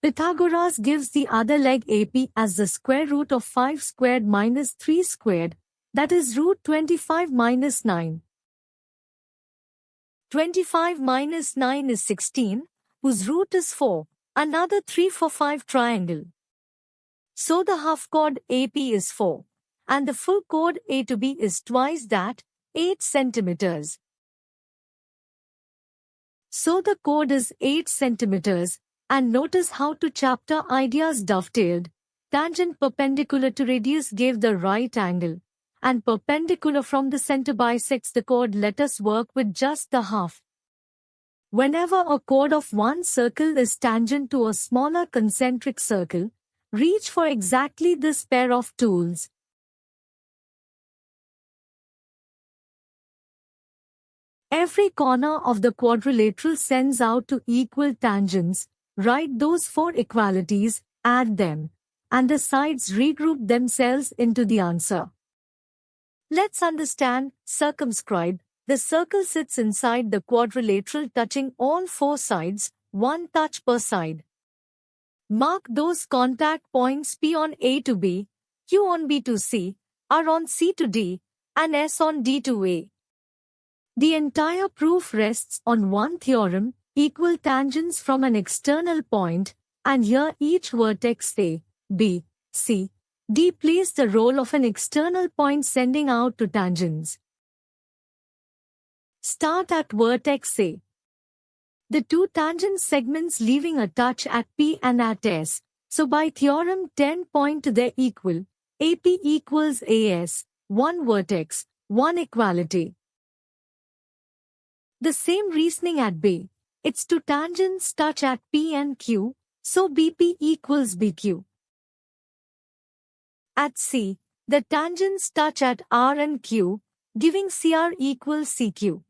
Pythagoras gives the other leg AP as the square root of 5 squared minus 3 squared, that is root 25 minus 9. 25 minus 9 is 16, whose root is 4, another 3 for 5 triangle. So the half chord AP is 4, and the full chord A to B is twice that, 8 centimeters. So the chord is 8 centimeters. And notice how two chapter ideas dovetailed. Tangent perpendicular to radius gave the right angle, and perpendicular from the center bisects the chord. Let us work with just the half. Whenever a chord of one circle is tangent to a smaller concentric circle, reach for exactly this pair of tools. Every corner of the quadrilateral sends out two equal tangents. Write those 4 equalities, add them, and the sides regroup themselves into the answer. Let's understand, circumscribe. The circle sits inside the quadrilateral touching all 4 sides, 1 touch per side. Mark those contact points P on A to B, Q on B to C, R on C to D, and S on D to A. The entire proof rests on one theorem, equal tangents from an external point, and here each vertex A, B, C, D plays the role of an external point sending out two tangents. Start at vertex A. The two tangent segments leaving a touch at P and at S, so by theorem 10 point they're equal. AP equals AS, one vertex, one equality. The same reasoning at B. Its two tangents touch at P and Q, so BP equals BQ. At C, the tangents touch at R and Q, giving CR equals CQ.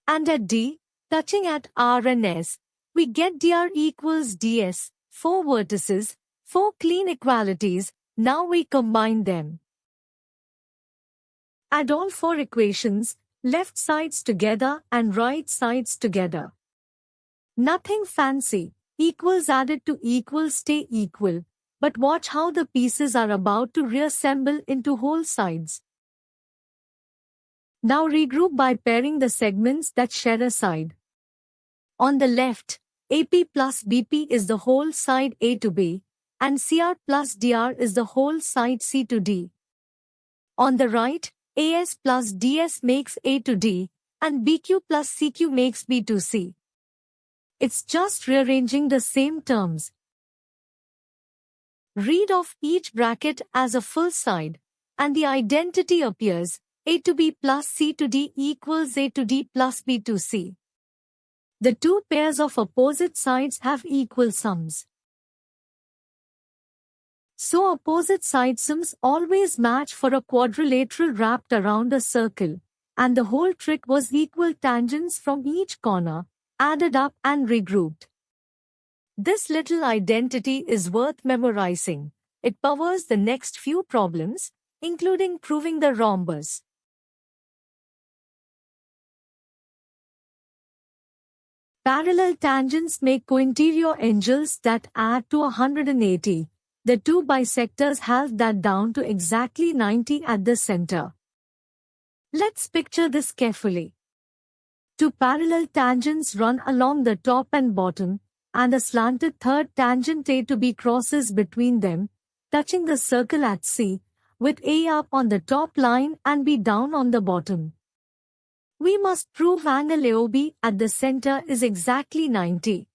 And at D, touching at R and S, we get DR equals DS, 4 vertices, 4 clean equalities. Now we combine them. Add all 4 equations, left sides together and right sides together. Nothing fancy, equals added to equals stay equal, but watch how the pieces are about to reassemble into whole sides. Now regroup by pairing the segments that share a side. On the left, AP plus BP is the whole side A to B, and CR plus DR is the whole side C to D. On the right, AS plus DS makes A to D, and BQ plus CQ makes B to C. It's just rearranging the same terms. Read off each bracket as a full side, and the identity appears, A to B plus C to D equals A to D plus B to C. The two pairs of opposite sides have equal sums. So opposite sidesums always match for a quadrilateral wrapped around a circle, and the whole trick was equal tangents from each corner, added up and regrouped. This little identity is worth memorizing. It powers the next few problems, including proving the rhombus. Parallel tangents make cointerior angles that add to 180. The two bisectors halve that down to exactly 90 at the center. Let's picture this carefully. Two parallel tangents run along the top and bottom, and a slanted third tangent A to B crosses between them, touching the circle at C, with A up on the top line and B down on the bottom. We must prove angle AOB at the center is exactly 90.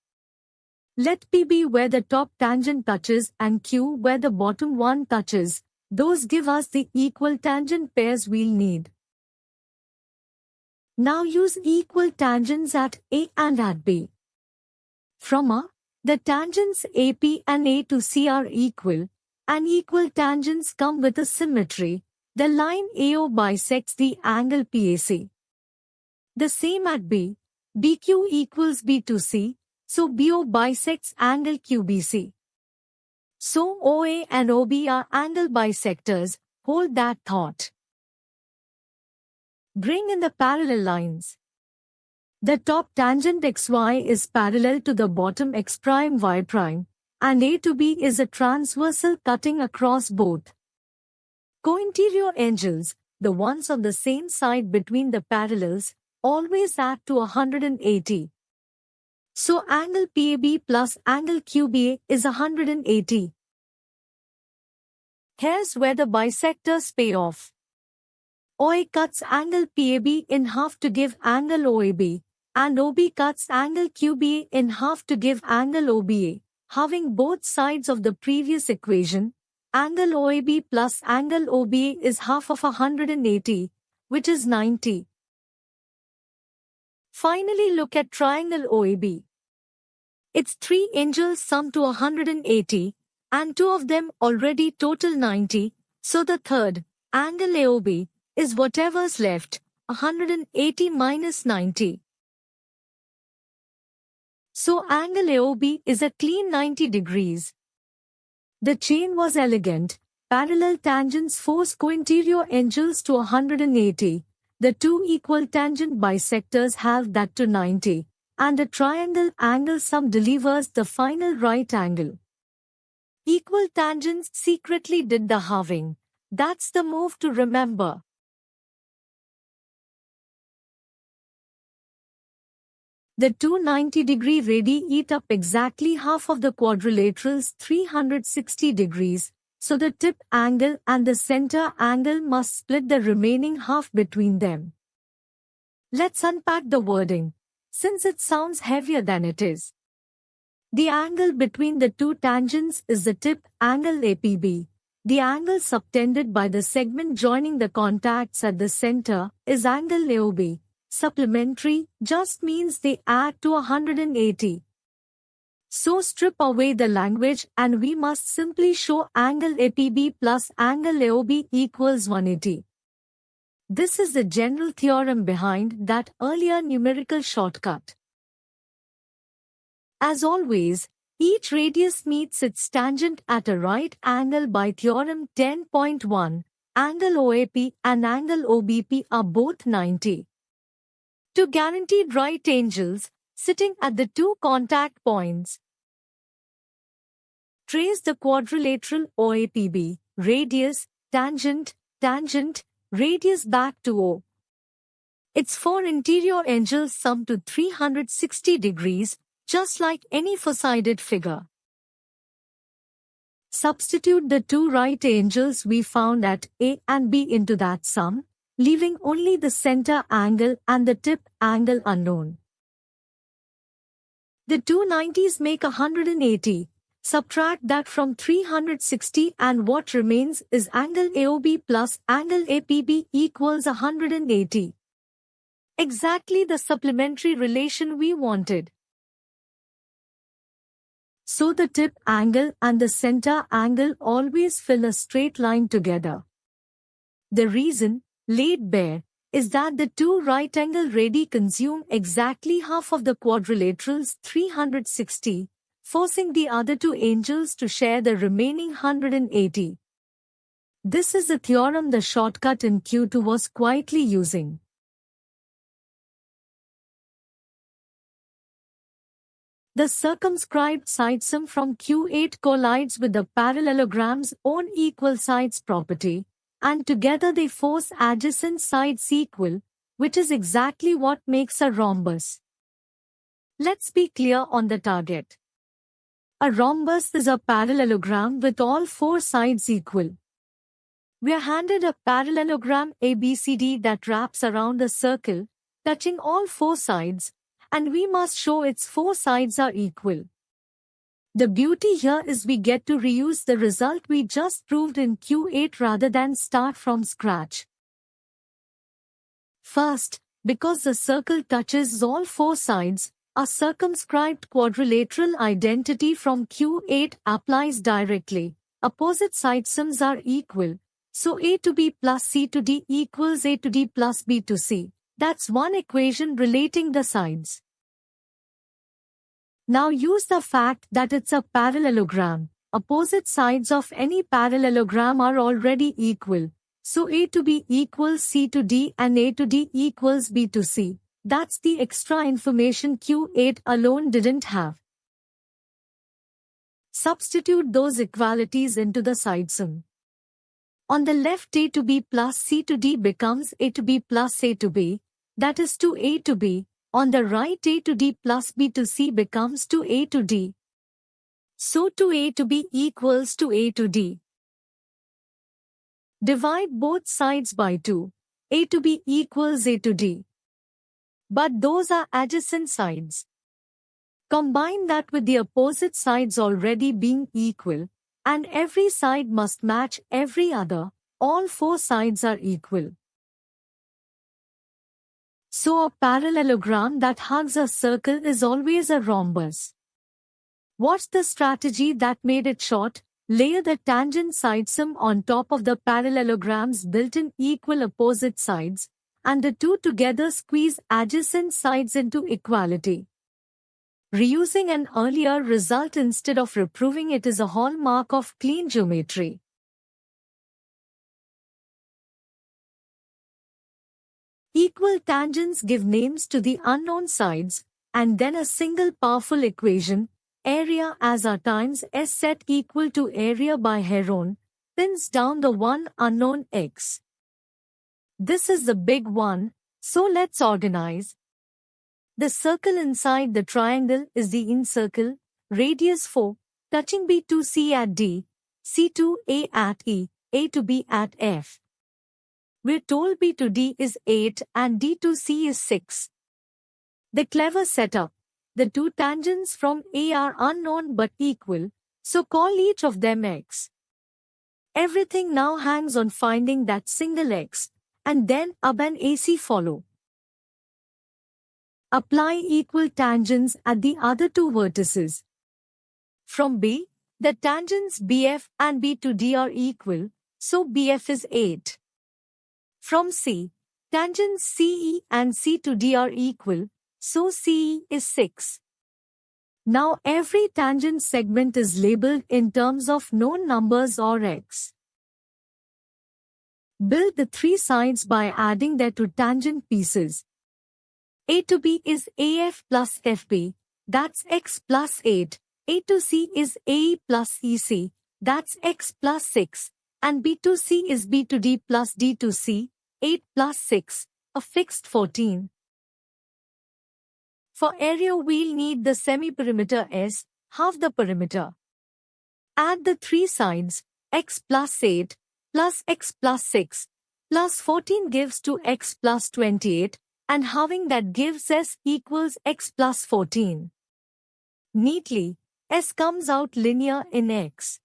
Let P be where the top tangent touches and Q where the bottom one touches. Those give us the equal tangent pairs we'll need. Now use equal tangents at A and at B. From A, the tangents AP and A to C are equal, and equal tangents come with a symmetry. The line AO bisects the angle PAC. The same at B. BQ equals B to C, so BO bisects angle QBC. So OA and OB are angle bisectors. Hold that thought. Bring in the parallel lines. The top tangent XY is parallel to the bottom X prime Y prime, and A to B is a transversal cutting across both. Cointerior angles, the ones on the same side between the parallels, always add to 180. So angle PAB plus angle QBA is 180. Here's where the bisectors pay off. OA cuts angle PAB in half to give angle OAB, and OB cuts angle QBA in half to give angle OBA. Having both sides of the previous equation, angle OAB plus angle OBA is half of 180, which is 90. Finally, look at triangle OAB. Its three angles sum to 180, and two of them already total 90, so the third, angle AOB, is whatever's left, 180 minus 90. So angle AOB is a clean 90 degrees. The chain was elegant. Parallel tangents force cointerior angles to 180. The two equal tangent bisectors halve that to 90. And a triangle angle sum delivers the final right angle. Equal tangents secretly did the halving. That's the move to remember. The two 90-degree radii eat up exactly half of the quadrilateral's 360 degrees, so the tip angle and the center angle must split the remaining half between them. Let's unpack the wording, since it sounds heavier than it is. The angle between the two tangents is the tip angle APB. The angle subtended by the segment joining the contacts at the center is angle AOB. Supplementary just means they add to 180. So strip away the language and we must simply show angle APB plus angle AOB equals 180. This is the general theorem behind that earlier numerical shortcut. As always, each radius meets its tangent at a right angle by theorem 10.1. Angle OAP and angle OBP are both 90. Two guaranteed right angles, sitting at the two contact points. Trace the quadrilateral OAPB, radius, tangent, tangent, radius back to O. Its four interior angles sum to 360 degrees, just like any four-sided figure. Substitute the two right angles we found at A and B into that sum, leaving only the center angle and the tip angle unknown. The two 90s make 180. Subtract that from 360 and what remains is angle AOB plus angle APB equals 180. Exactly the supplementary relation we wanted. So the tip angle and the center angle always fill a straight line together. The reason, laid bare, is that the two right-angle radii consume exactly half of the quadrilateral's 360, forcing the other two angles to share the remaining 180. This is the theorem the shortcut in Q2 was quietly using. The circumscribed sidesum from Q8 collides with the parallelogram's own equal sides property, and together they force adjacent sides equal, which is exactly what makes a rhombus. Let's be clear on the target. A rhombus is a parallelogram with all four sides equal. We are handed a parallelogram ABCD that wraps around a circle, touching all four sides, and we must show its four sides are equal. The beauty here is we get to reuse the result we just proved in Q8 rather than start from scratch. First, because the circle touches all four sides, a circumscribed quadrilateral identity from Q8 applies directly. Opposite sidesums are equal, so A to B plus C to D equals A to D plus B to C. That's one equation relating the sides. Now use the fact that it's a parallelogram. Opposite sides of any parallelogram are already equal. So A to B equals C to D and A to D equals B to C. That's the extra information Q8 alone didn't have. Substitute those equalities into the sidesum. On the left, A to B plus C to D becomes A to B plus A to B, that is to A to B. On the right, A to D plus B to C becomes to A to D. So to A to B equals to A to D. Divide both sides by 2. A to B equals A to D. But those are adjacent sides. Combine that with the opposite sides already being equal, and every side must match every other. All four sides are equal. So a parallelogram that hugs a circle is always a rhombus. What's the strategy that made it short? Layer the tangent sidesum on top of the parallelogram's built-in equal opposite sides, and the two together squeeze adjacent sides into equality. Reusing an earlier result instead of reproving it is a hallmark of clean geometry. Equal tangents give names to the unknown sides, and then a single powerful equation, area as r times s set equal to area by Heron, pins down the one unknown x. This is the big one, so let's organize. The circle inside the triangle is the incircle, radius 4, touching B to C at D, C to A at E, A to B at F. We're told B to D is 8 and D to C is 6. The clever setup. The two tangents from A are unknown but equal, so call each of them x. Everything now hangs on finding that single x, and then AB and AC follow. Apply equal tangents at the other two vertices. From B, the tangents BF and B to D are equal, so BF is 8. From C, tangents CE and C to D are equal, so CE is 6. Now every tangent segment is labeled in terms of known numbers or x. Build the three sides by adding their two tangent pieces. A to B is AF plus FB, that's x plus 8. A to C is AE plus EC, that's x plus 6. And B to C is B to D plus D to C, 8 plus 6, a fixed 14. For area we'll need the semi-perimeter S, half the perimeter. Add the three sides, x plus 8, plus x plus 6, plus 14 gives to x plus 28, and halving that gives S equals x plus 14. Neatly, S comes out linear in x.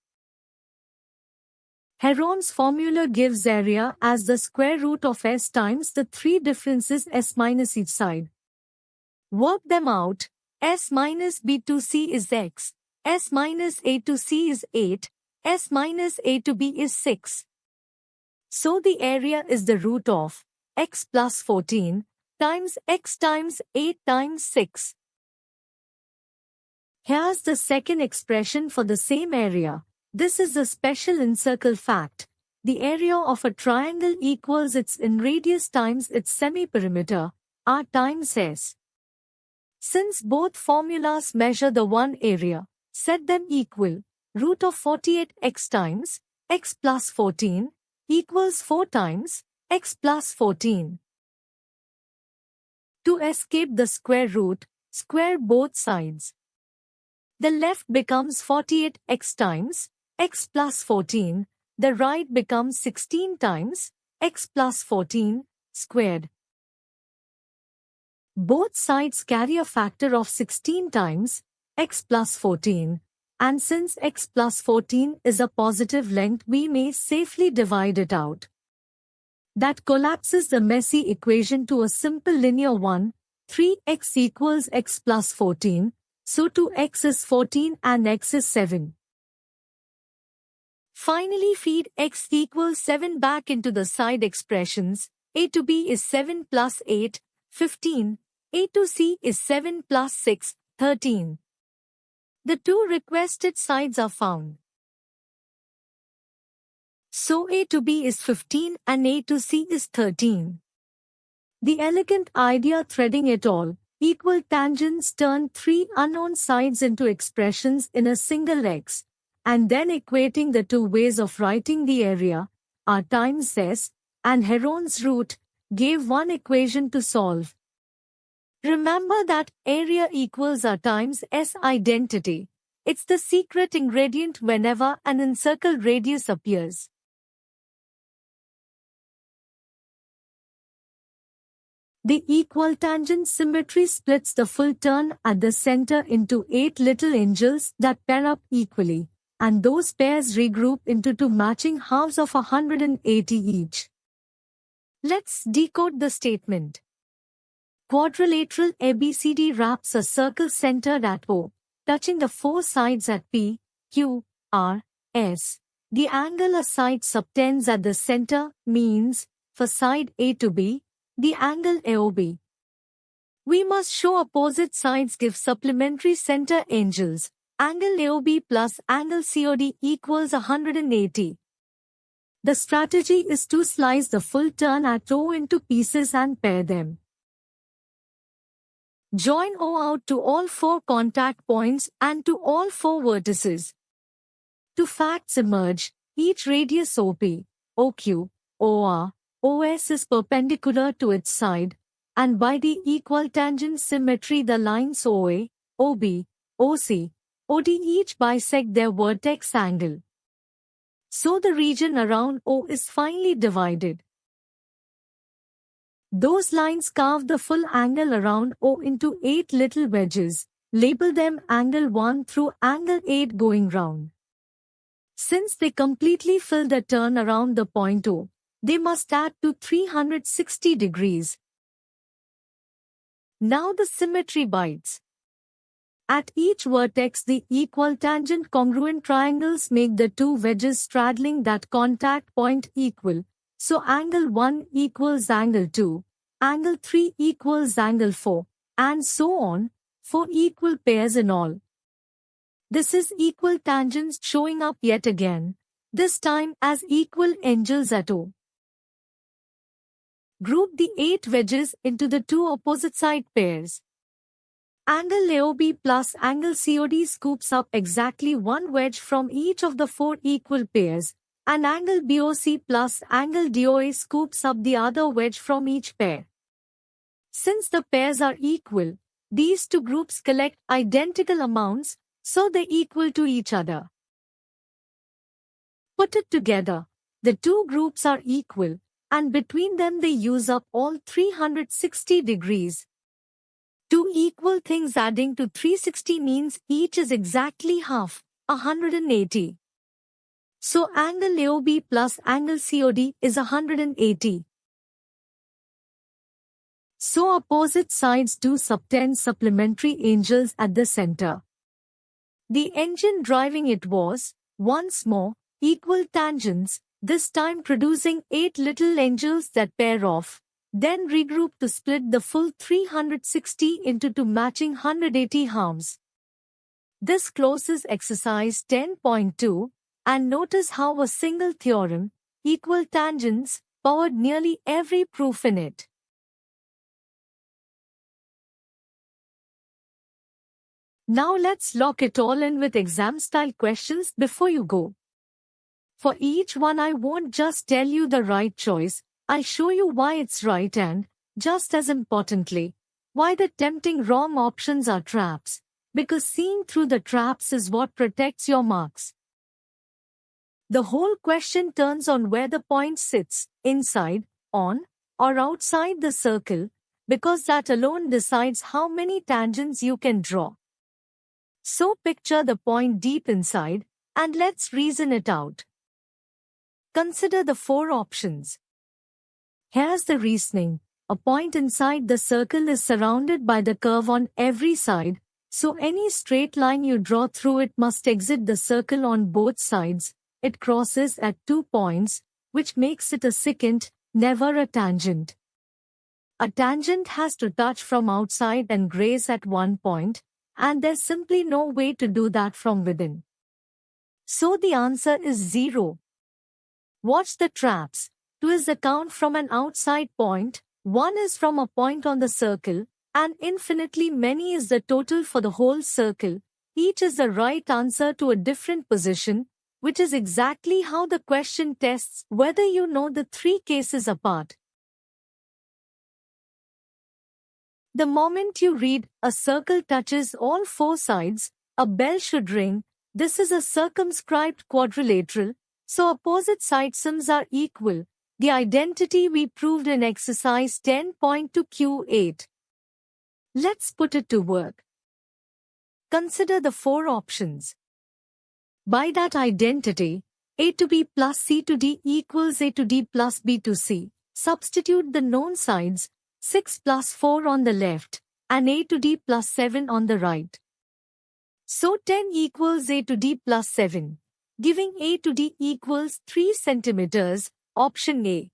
Heron's formula gives area as the square root of S times the three differences S minus each side. Work them out. S minus B to C is x. S minus A to C is 8, S minus A to B is 6. So the area is the root of x plus 14 times x times 8 times 6. Here's the second expression for the same area. This is a special encircle fact. The area of a triangle equals its in radius times its semi-perimeter, r times s. Since both formulas measure the one area, set them equal. Root of 48x times x plus 14 equals 4 times x plus 14. To escape the square root, square both sides. The left becomes 48x times x plus 14, the right becomes 16 times x plus 14 squared. Both sides carry a factor of 16 times x plus 14, and since x plus 14 is a positive length, we may safely divide it out. That collapses the messy equation to a simple linear one. 3x equals x plus 14, so 2x is 14 and x is 7. Finally, feed x equals 7 back into the side expressions. A to B is 7 plus 8, 15. A to C is 7 plus 6, 13. The two requested sides are found. So A to B is 15 and A to C is 13. The elegant idea threading it all, equal tangents turn three unknown sides into expressions in a single x, and then equating the two ways of writing the area, r times s, and Heron's root, gave one equation to solve. Remember that area equals r times s identity. It's the secret ingredient whenever an encircled radius appears. The equal tangent symmetry splits the full turn at the center into 8 little angels that pair up equally, and those pairs regroup into two matching halves of 180 each. Let's decode the statement. Quadrilateral ABCD wraps a circle centered at O, touching the four sides at P, Q, R, S. The angle a side subtends at the center means, for side A to B, the angle AOB. We must show opposite sides give supplementary center angles. Angle AOB plus angle COD equals 180. The strategy is to slice the full turn at O into pieces and pair them. Join O out to all four contact points and to all four vertices. Two facts emerge: each radius OP, OQ, OR, OS is perpendicular to its side, and by the equal tangent symmetry the lines OA, OB, OC, OD each bisect their vertex angle. So the region around O is finely divided. Those lines carve the full angle around O into 8 little wedges. Label them angle 1 through angle 8 going round. Since they completely fill the turn around the point O, they must add to 360 degrees. Now the symmetry bites. At each vertex the equal tangent congruent triangles make the two wedges straddling that contact point equal. So angle 1 equals angle 2, angle 3 equals angle 4, and so on, for equal pairs in all. This is equal tangents showing up yet again, this time as equal angles at O. Group the 8 wedges into the two opposite side pairs. Angle AOB plus angle COD scoops up exactly one wedge from each of the 4 equal pairs, and angle BOC plus angle DOA scoops up the other wedge from each pair. Since the pairs are equal, these two groups collect identical amounts, so they equal to each other. Put it together, the two groups are equal, and between them they use up all 360 degrees. Two equal things adding to 360 means each is exactly half, 180. So angle AOB plus angle COD is 180. So opposite sides do subtend supplementary angles at the center. The engine driving it was, once more, equal tangents, this time producing 8 little angels that pair off, then regroup to split the full 360 into two matching 180 arms. This closes exercise 10.2, and notice how a single theorem, equal tangents, powered nearly every proof in it. Now let's lock it all in with exam-style questions before you go. For each one I won't just tell you the right choice, I'll show you why it's right and, just as importantly, why the tempting wrong options are traps, because seeing through the traps is what protects your marks. The whole question turns on where the point sits, inside, on, or outside the circle, because that alone decides how many tangents you can draw. So picture the point deep inside, and let's reason it out. Consider the 4 options. Here's the reasoning. A point inside the circle is surrounded by the curve on every side, so any straight line you draw through it must exit the circle on both sides. It crosses at 2 points, which makes it a secant, never a tangent. A tangent has to touch from outside and graze at 1 point, and there's simply no way to do that from within. So the answer is 0. Watch the traps. 2 is the count from an outside point, 1 is from a point on the circle, and infinitely many is the total for the whole circle. Each is the right answer to a different position, which is exactly how the question tests whether you know the 3 cases apart. The moment you read, a circle touches all 4 sides, a bell should ring. This is a circumscribed quadrilateral, so opposite side sums are equal, the identity we proved in exercise 10.2 Q8. Let's put it to work. Consider the 4 options. By that identity, a to b plus c to d equals a to d plus b to c. Substitute the known sides, 6 plus 4 on the left, and a to d plus 7 on the right. So 10 equals a to d plus 7, giving a to d equals 3 centimeters, option A.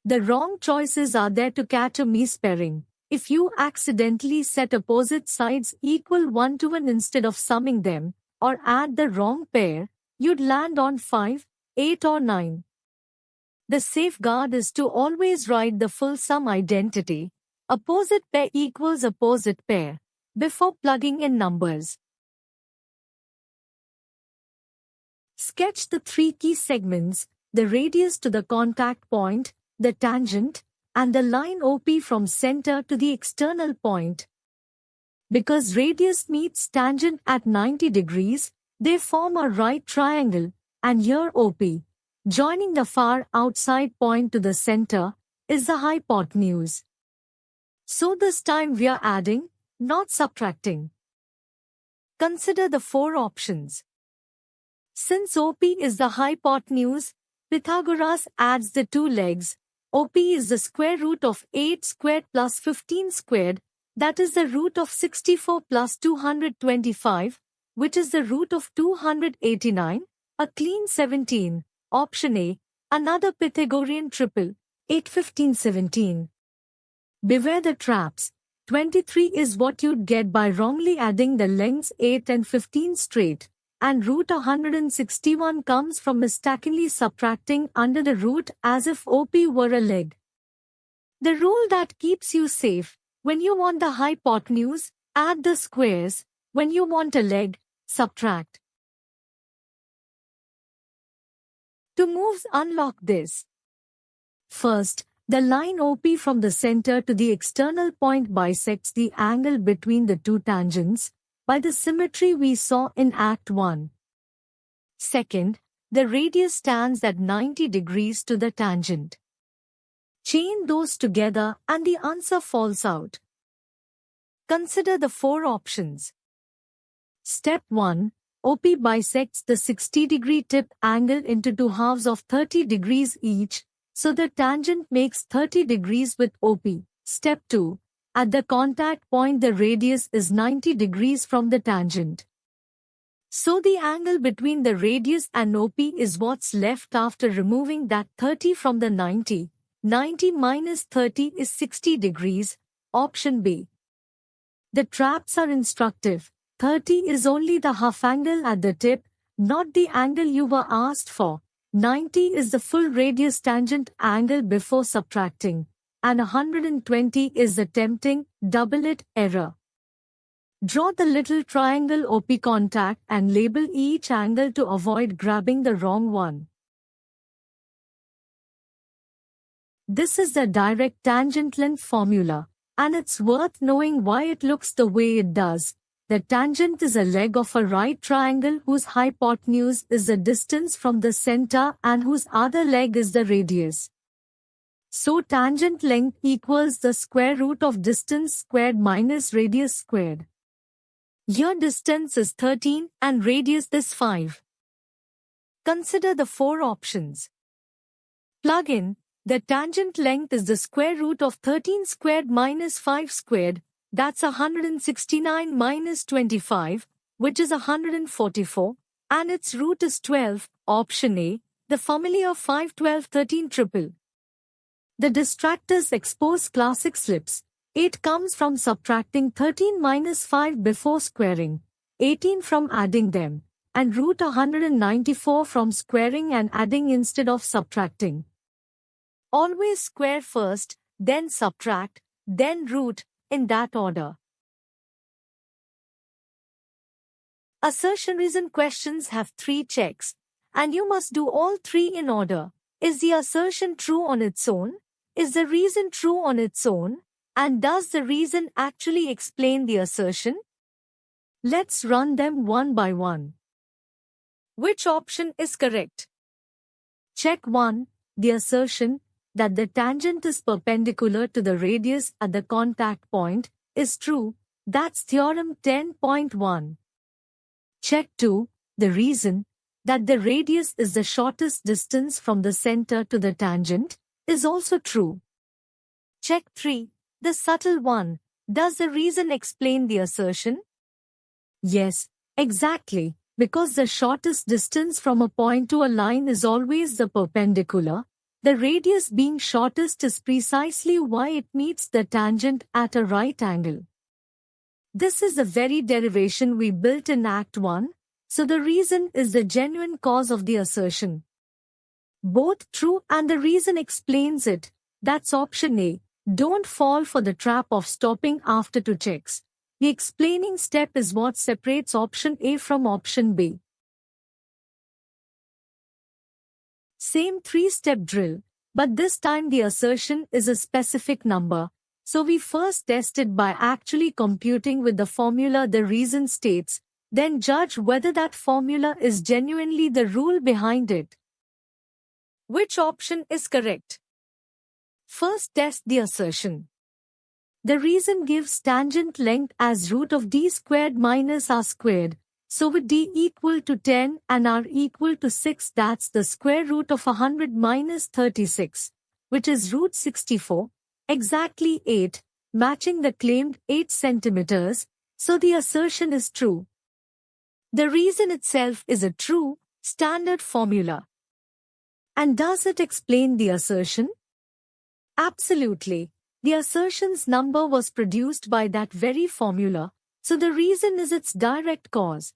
The wrong choices are there to catch a mispairing. If you accidentally set opposite sides equal 1 to 1 instead of summing them, or add the wrong pair, you'd land on 5, 8 or 9. The safeguard is to always write the full sum identity, opposite pair equals opposite pair, before plugging in numbers. Sketch the 3 key segments, the radius to the contact point, the tangent, and the line OP from center to the external point. Because radius meets tangent at 90 degrees, they form a right triangle, and here OP, joining the far outside point to the center, is the hypotenuse. So this time we are adding, not subtracting. Consider the 4 options. Since OP is the hypotenuse, Pythagoras adds the 2 legs. OP is the square root of 8 squared plus 15 squared, that is the root of 64 plus 225, which is the root of 289, a clean 17. Option A, another Pythagorean triple, 8, 15, 17. Beware the traps. 23 is what you'd get by wrongly adding the lengths 8 and 15 straight, and root 161 comes from mistakenly subtracting under the root as if OP were a leg. The rule that keeps you safe: when you want the hypotenuse, add the squares; when you want a leg, subtract. 2 moves unlock this. First, the line OP from the center to the external point bisects the angle between the 2 tangents, by the symmetry we saw in Act 1. Second, the radius stands at 90 degrees to the tangent. Chain those together and the answer falls out. Consider the 4 options. Step 1. OP bisects the 60-degree tip angle into 2 halves of 30 degrees each, so the tangent makes 30 degrees with OP. Step 2. At the contact point the radius is 90 degrees from the tangent. So the angle between the radius and OP is what's left after removing that 30 from the 90. 90 minus 30 is 60 degrees, option B. The traps are instructive. 30 is only the half angle at the tip, not the angle you were asked for. 90 is the full radius tangent angle before subtracting, and 120 is the tempting double-it error. Draw the little triangle OP contact and label each angle to avoid grabbing the wrong one. This is the direct tangent length formula, and it's worth knowing why it looks the way it does. The tangent is a leg of a right triangle whose hypotenuse is the distance from the center and whose other leg is the radius. So tangent length equals the square root of distance squared minus radius squared. Here distance is 13 and radius is 5. Consider the four options. Plug in, the tangent length is the square root of 13 squared minus 5 squared, that's 169 minus 25, which is 144, and its root is 12, option A, the family of 5, 12, 13 triple. The distractors expose classic slips. 8 comes from subtracting 13 minus 5 before squaring, 18 from adding them, and root 194 from squaring and adding instead of subtracting. Always square first, then subtract, then root, in that order. Assertion reason questions have 3 checks, and you must do all 3 in order. Is the assertion true on its own? Is the reason true on its own? And does the reason actually explain the assertion? Let's run them one by one. Which option is correct? Check 1. The assertion that the tangent is perpendicular to the radius at the contact point is true. That's theorem 10.1. Check 2. The reason that the radius is the shortest distance from the center to the tangent is also true. Check 3. The subtle one. Does the reason explain the assertion? Yes, exactly, because the shortest distance from a point to a line is always the perpendicular. The radius being shortest is precisely why it meets the tangent at a right angle. This is the very derivation we built in Act 1, so the reason is the genuine cause of the assertion. Both true and the reason explains it. That's option A. Don't fall for the trap of stopping after 2 checks. The explaining step is what separates option A from option B. Same 3-step drill, but this time the assertion is a specific number. So we first test it by actually computing with the formula the reason states, then judge whether that formula is genuinely the rule behind it. Which option is correct? First test the assertion. The reason gives tangent length as root of d squared minus r squared. So with d equal to 10 and r equal to 6, that's the square root of 100 minus 36, which is root 64, exactly 8, matching the claimed 8 centimeters, so the assertion is true. The reason itself is a true, standard formula. And does it explain the assertion? Absolutely. The assertion's number was produced by that very formula, so the reason is its direct cause.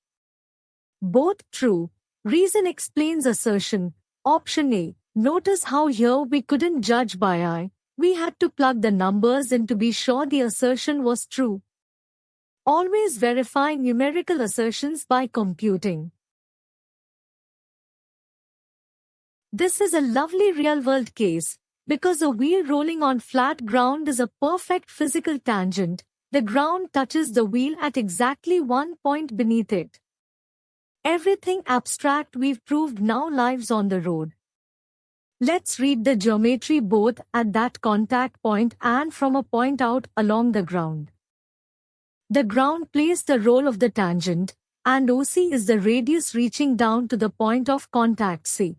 Both true. Reason explains assertion. Option A. Notice how here we couldn't judge by eye. We had to plug the numbers in to be sure the assertion was true. Always verify numerical assertions by computing. This is a lovely real-world case. Because a wheel rolling on flat ground is a perfect physical tangent, the ground touches the wheel at exactly 1 point beneath it. Everything abstract we've proved now lives on the road. Let's read the geometry both at that contact point and from a point out along the ground. The ground plays the role of the tangent, and OC is the radius reaching down to the point of contact C.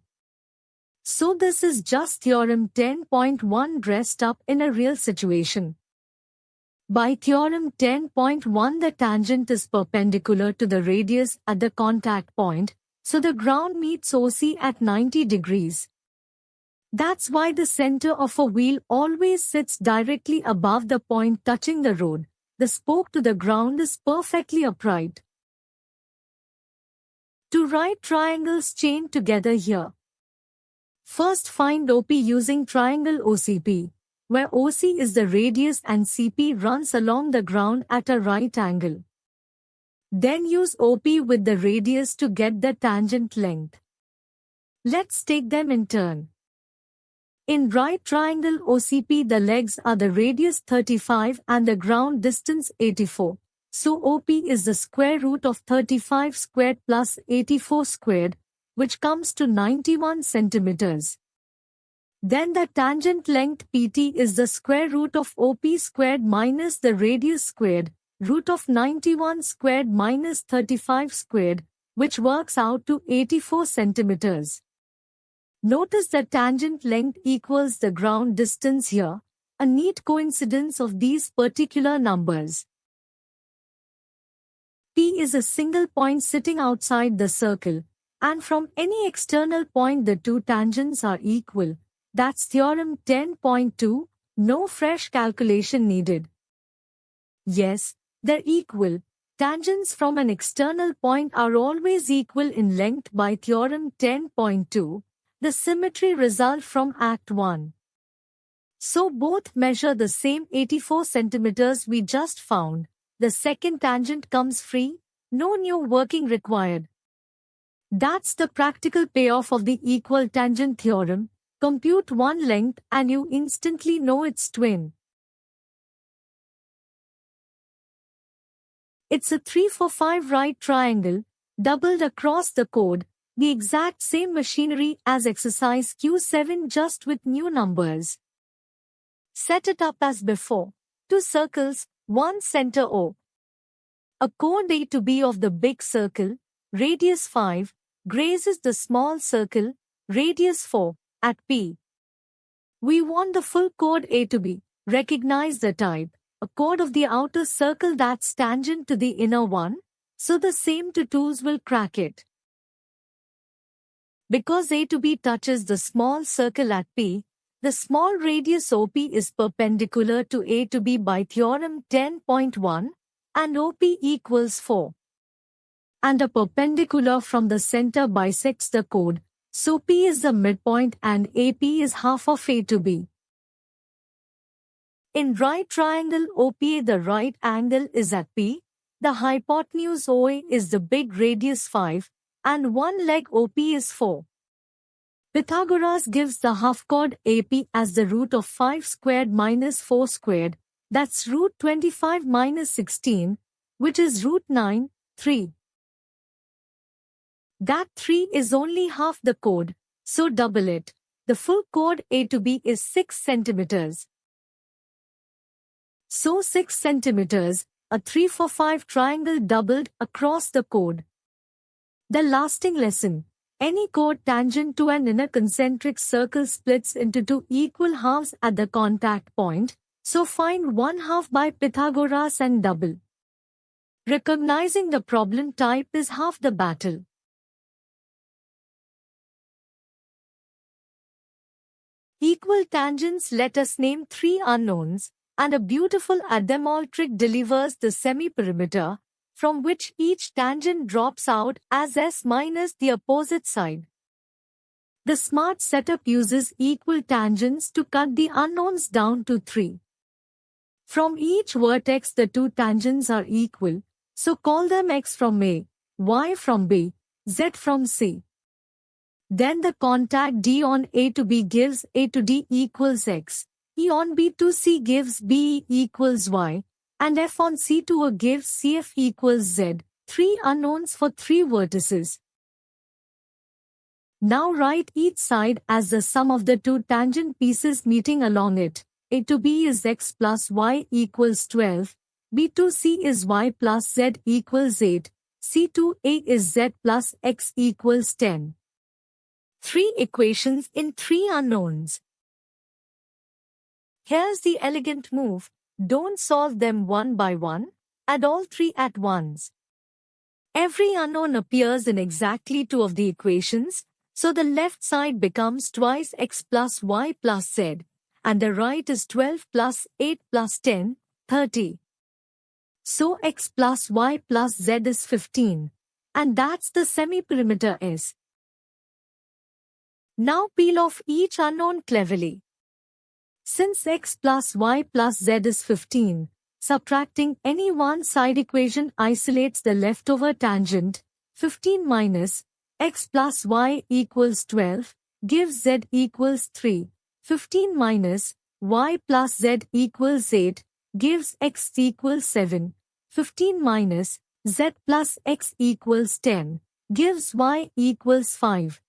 So this is just theorem 10.1 dressed up in a real situation. By theorem 10.1, the tangent is perpendicular to the radius at the contact point, so the ground meets OC at 90 degrees. That's why the center of a wheel always sits directly above the point touching the road. The spoke to the ground is perfectly upright. Two right triangles chained together here. First, find OP using triangle OCP, where OC is the radius and CP runs along the ground at a right angle. Then use OP with the radius to get the tangent length. Let's take them in turn. In right triangle OCP, the legs are the radius 35 and the ground distance 84. So OP is the square root of 35 squared plus 84 squared, which comes to 91 centimeters. Then the tangent length PT is the square root of OP squared minus the radius squared, root of 91 squared minus 35 squared, which works out to 84 centimeters. Notice the tangent length equals the ground distance here, a neat coincidence of these particular numbers. P is a single point sitting outside the circle, and from any external point the two tangents are equal. That's theorem 10.2, no fresh calculation needed. Yes, they're equal. Tangents from an external point are always equal in length by theorem 10.2. The symmetry result from Act 1. So both measure the same 84 centimeters we just found. The second tangent comes free, no new working required. That's the practical payoff of the equal tangent theorem. Compute one length and you instantly know its twin. It's a 3-4-5 right triangle, doubled across the chord, the exact same machinery as exercise Q7 just with new numbers. Set it up as before. Two circles, one center O. A chord A to B of the big circle, radius 5, grazes the small circle, radius 4, at P. We want the full chord A to B. Recognize the type, a chord of the outer circle that's tangent to the inner one, so the same two tools will crack it. Because A to B touches the small circle at P, the small radius OP is perpendicular to A to B by theorem 10.1, and OP equals 4. And a perpendicular from the center bisects the chord, so P is the midpoint and AP is half of A to B. In right triangle OPA, the right angle is at P, the hypotenuse OA is the big radius 5, and one leg OP is 4. Pythagoras gives the half chord AP as the root of 5 squared minus 4 squared, that's root 25 minus 16, which is root 9, 3. That 3 is only half the chord, so double it. The full chord A to B is 6 centimeters. So 6 centimeters, a 3-4-5 triangle doubled across the chord. The lasting lesson. Any chord tangent to an inner concentric circle splits into two equal halves at the contact point, so find one half by Pythagoras and double. Recognizing the problem type is half the battle. Equal tangents let us name three unknowns, and a beautiful add-them-all trick delivers the semi-perimeter, from which each tangent drops out as S minus the opposite side. The smart setup uses equal tangents to cut the unknowns down to 3. From each vertex the two tangents are equal, so call them X from A, Y from B, Z from C. Then the contact D on A to B gives A to D equals X, E on B to C gives B equals Y, and F on C to A gives CF equals Z, 3 unknowns for 3 vertices. Now write each side as the sum of the two tangent pieces meeting along it. A to B is X plus Y equals 12, B to C is Y plus Z equals 8, C to A is Z plus X equals 10. 3 equations in 3 unknowns. Here's the elegant move. Don't solve them one by one, add all three at once. Every unknown appears in exactly two of the equations, so the left side becomes twice x plus y plus z, and the right is 12 plus 8 plus 10, 30. So x plus y plus z is 15, and that's the semi-perimeter S. Now peel off each unknown cleverly. Since x plus y plus z is 15, subtracting any one-side equation isolates the leftover tangent. 15 minus x plus y equals 12 gives z equals 3. 15 minus y plus z equals 8 gives x equals 7. 15 minus z plus x equals 10 gives y equals 5.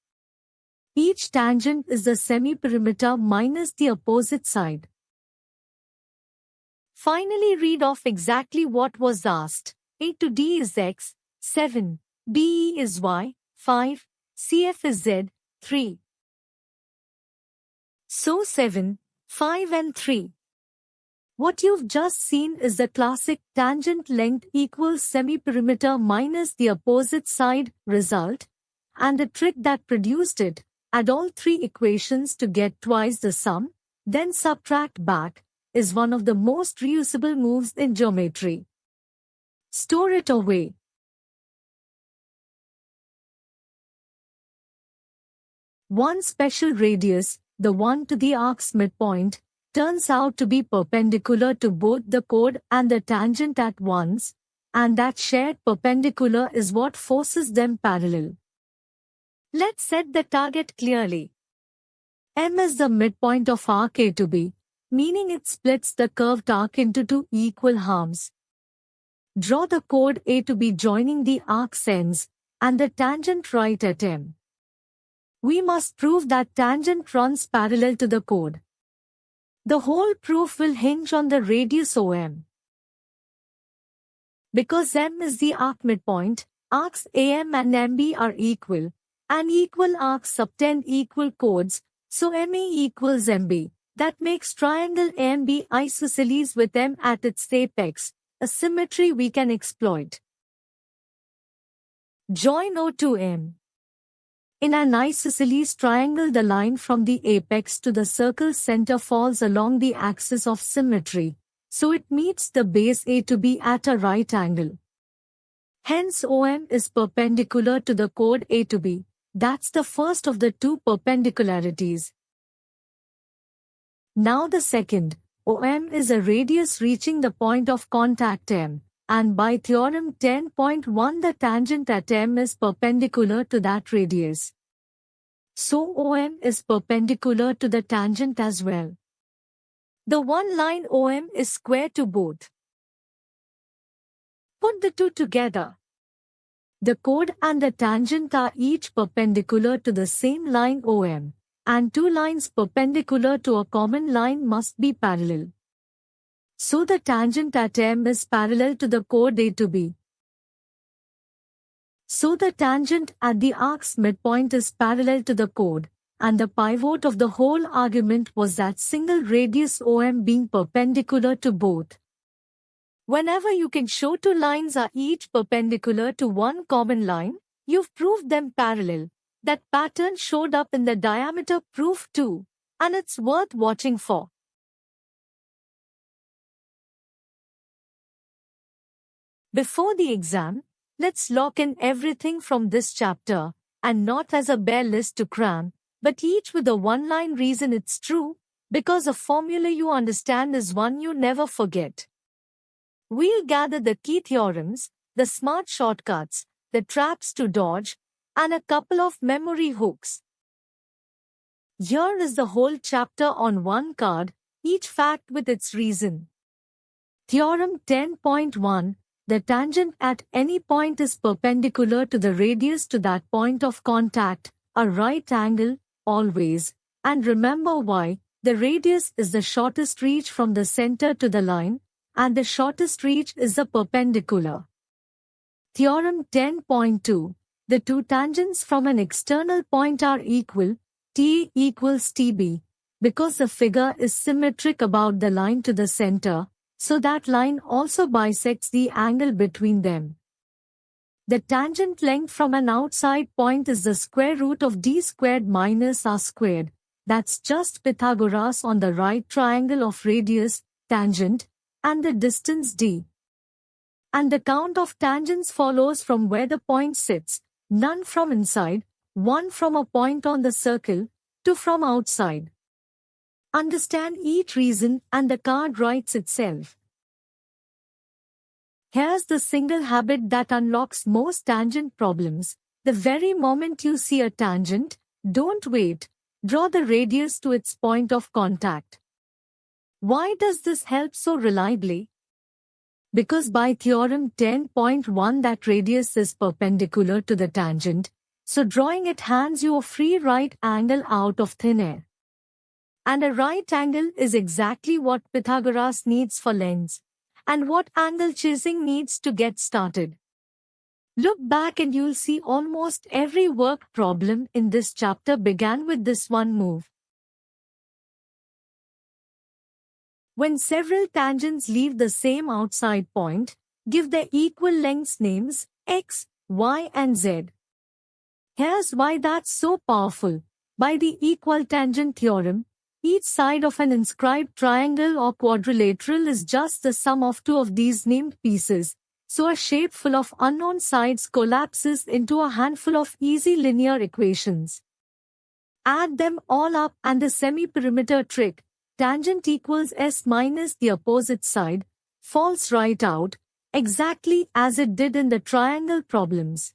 Each tangent is the semi-perimeter minus the opposite side. Finally, read off exactly what was asked. A to D is x, 7. BE is y, 5. CF is z, 3. So 7, 5 and 3. What you've just seen is the classic tangent length equals semi-perimeter minus the opposite side result, and the trick that produced it. Add all three equations to get twice the sum, then subtract back, is one of the most reusable moves in geometry. Store it away. One special radius, the one to the arc's midpoint, turns out to be perpendicular to both the chord and the tangent at once, and that shared perpendicular is what forces them parallel. Let's set the target clearly. M is the midpoint of arc A to B, meaning it splits the curved arc into two equal halves. Draw the chord A to B joining the arc's ends, and the tangent right at M. We must prove that tangent runs parallel to the chord. The whole proof will hinge on the radius OM. Because M is the arc midpoint, arcs AM and MB are equal, and equal arcs subtend equal chords, so MA equals MB. That makes triangle AMB isosceles with M at its apex, a symmetry we can exploit. Join O to M. In an isosceles triangle, the line from the apex to the circle's center falls along the axis of symmetry, so it meets the base A to B at a right angle. Hence OM is perpendicular to the chord A to B. That's the first of the two perpendicularities. Now the second, OM is a radius reaching the point of contact M, and by theorem 10.1 the tangent at M is perpendicular to that radius. So OM is perpendicular to the tangent as well. The one line OM is square to both. Put the two together. The chord and the tangent are each perpendicular to the same line OM, and two lines perpendicular to a common line must be parallel. So the tangent at M is parallel to the chord A to B. So the tangent at the arc's midpoint is parallel to the chord, and the pivot of the whole argument was that single radius OM being perpendicular to both. Whenever you can show two lines are each perpendicular to one common line, you've proved them parallel. That pattern showed up in the diameter proof too, and it's worth watching for. Before the exam, let's lock in everything from this chapter, and not as a bare list to cram, but each with a one-line reason it's true, because a formula you understand is one you never forget. We'll gather the key theorems, the smart shortcuts, the traps to dodge, and a couple of memory hooks. Here is the whole chapter on one card, each fact with its reason. Theorem 10.1. The tangent at any point is perpendicular to the radius to that point of contact, a right angle, always. And remember why, the radius is the shortest reach from the center to the line, and the shortest reach is the perpendicular. Theorem 10.2. The two tangents from an external point are equal, T equals TB, because the figure is symmetric about the line to the center, so that line also bisects the angle between them. The tangent length from an outside point is the square root of d squared minus r squared. That's just Pythagoras on the right triangle of radius, tangent, and the distance d. And the count of tangents follows from where the point sits, none from inside, one from a point on the circle, two from outside. Understand each reason and the card writes itself. Here's the single habit that unlocks most tangent problems. The very moment you see a tangent, don't wait. Draw the radius to its point of contact. Why does this help so reliably? Because by theorem 10.1 that radius is perpendicular to the tangent, so drawing it hands you a free right angle out of thin air. And a right angle is exactly what Pythagoras needs for lengths, and what angle chasing needs to get started. Look back and you'll see almost every work problem in this chapter began with this one move. When several tangents leave the same outside point, give their equal lengths names x, y, and z. Here's why that's so powerful. By the equal tangent theorem, each side of an inscribed triangle or quadrilateral is just the sum of two of these named pieces, so a shape full of unknown sides collapses into a handful of easy linear equations. Add them all up and the semi-perimeter trick, tangent equals s minus the opposite side, falls right out, exactly as it did in the triangle problems.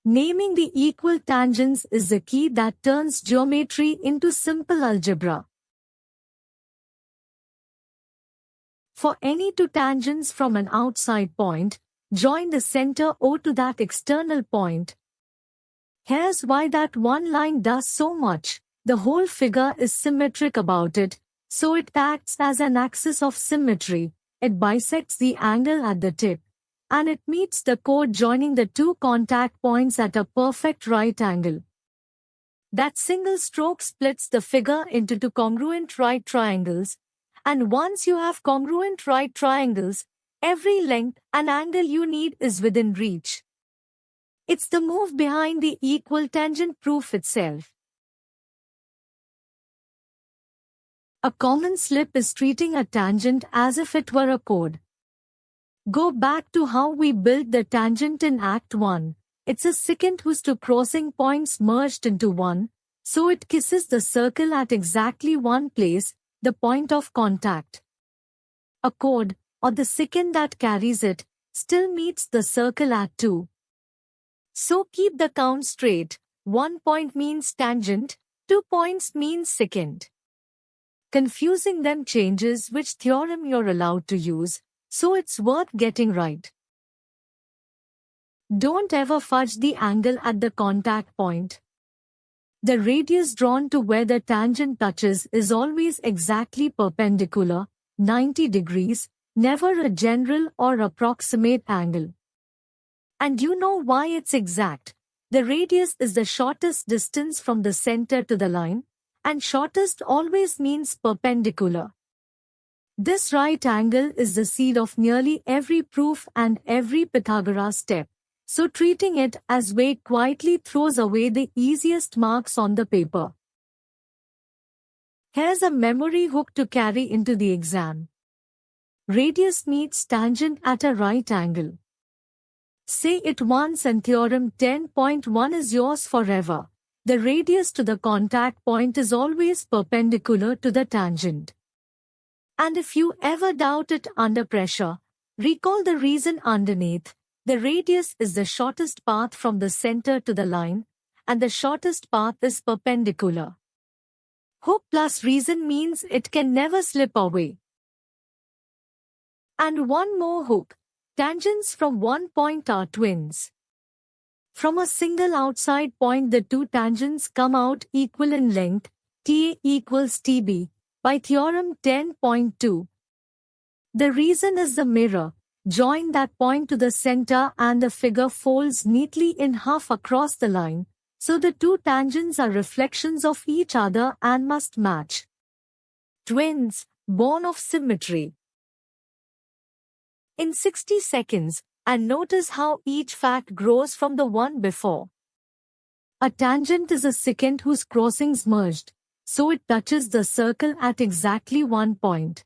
Naming the equal tangents is the key that turns geometry into simple algebra. For any two tangents from an outside point, join the center O to that external point. Here's why that one line does so much. The whole figure is symmetric about it, so it acts as an axis of symmetry. It bisects the angle at the tip, and it meets the chord joining the two contact points at a perfect right angle. That single stroke splits the figure into two congruent right triangles, and once you have congruent right triangles, every length and angle you need is within reach. It's the move behind the equal tangent proof itself. A common slip is treating a tangent as if it were a chord. Go back to how we built the tangent in Act 1. It's a secant whose two crossing points merged into one, so it kisses the circle at exactly one place, the point of contact. A chord, or the secant that carries it, still meets the circle at 2. So keep the count straight. 1 point means tangent, 2 points means secant. Confusing them changes which theorem you're allowed to use, so it's worth getting right. Don't ever fudge the angle at the contact point. The radius drawn to where the tangent touches is always exactly perpendicular, 90 degrees, never a general or approximate angle. And you know why it's exact. The radius is the shortest distance from the center to the line, and shortest always means perpendicular. This right angle is the seed of nearly every proof and every Pythagoras step, so treating it as way quietly throws away the easiest marks on the paper. Here's a memory hook to carry into the exam. Radius meets tangent at a right angle. Say it once and theorem 10.1 is yours forever. The radius to the contact point is always perpendicular to the tangent. And if you ever doubt it under pressure, recall the reason underneath. The radius is the shortest path from the center to the line, and the shortest path is perpendicular. Hook plus reason means it can never slip away. And one more hook. Tangents from one point are twins. From a single outside point the two tangents come out equal in length, TA equals TB, by theorem 10.2. The reason is the mirror. Join that point to the center and the figure folds neatly in half across the line, so the two tangents are reflections of each other and must match. Twins, born of symmetry. in 60 seconds, and notice how each fact grows from the one before. A tangent is a secant whose crossings merged, so it touches the circle at exactly one point.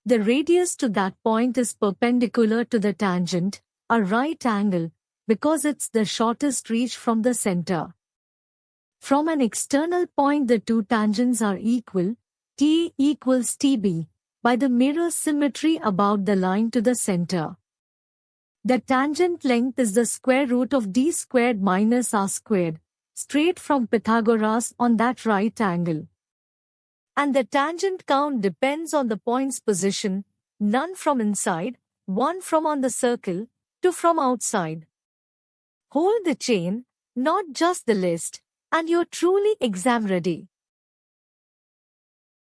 The radius to that point is perpendicular to the tangent, a right angle, because it's the shortest reach from the center. From an external point, the two tangents are equal, T equals TB, by the mirror symmetry about the line to the center. The tangent length is the square root of d squared minus r squared, straight from Pythagoras on that right angle. And the tangent count depends on the point's position, none from inside, 1 from on the circle, 2 from outside. Hold the chain, not just the list, and you're truly exam ready.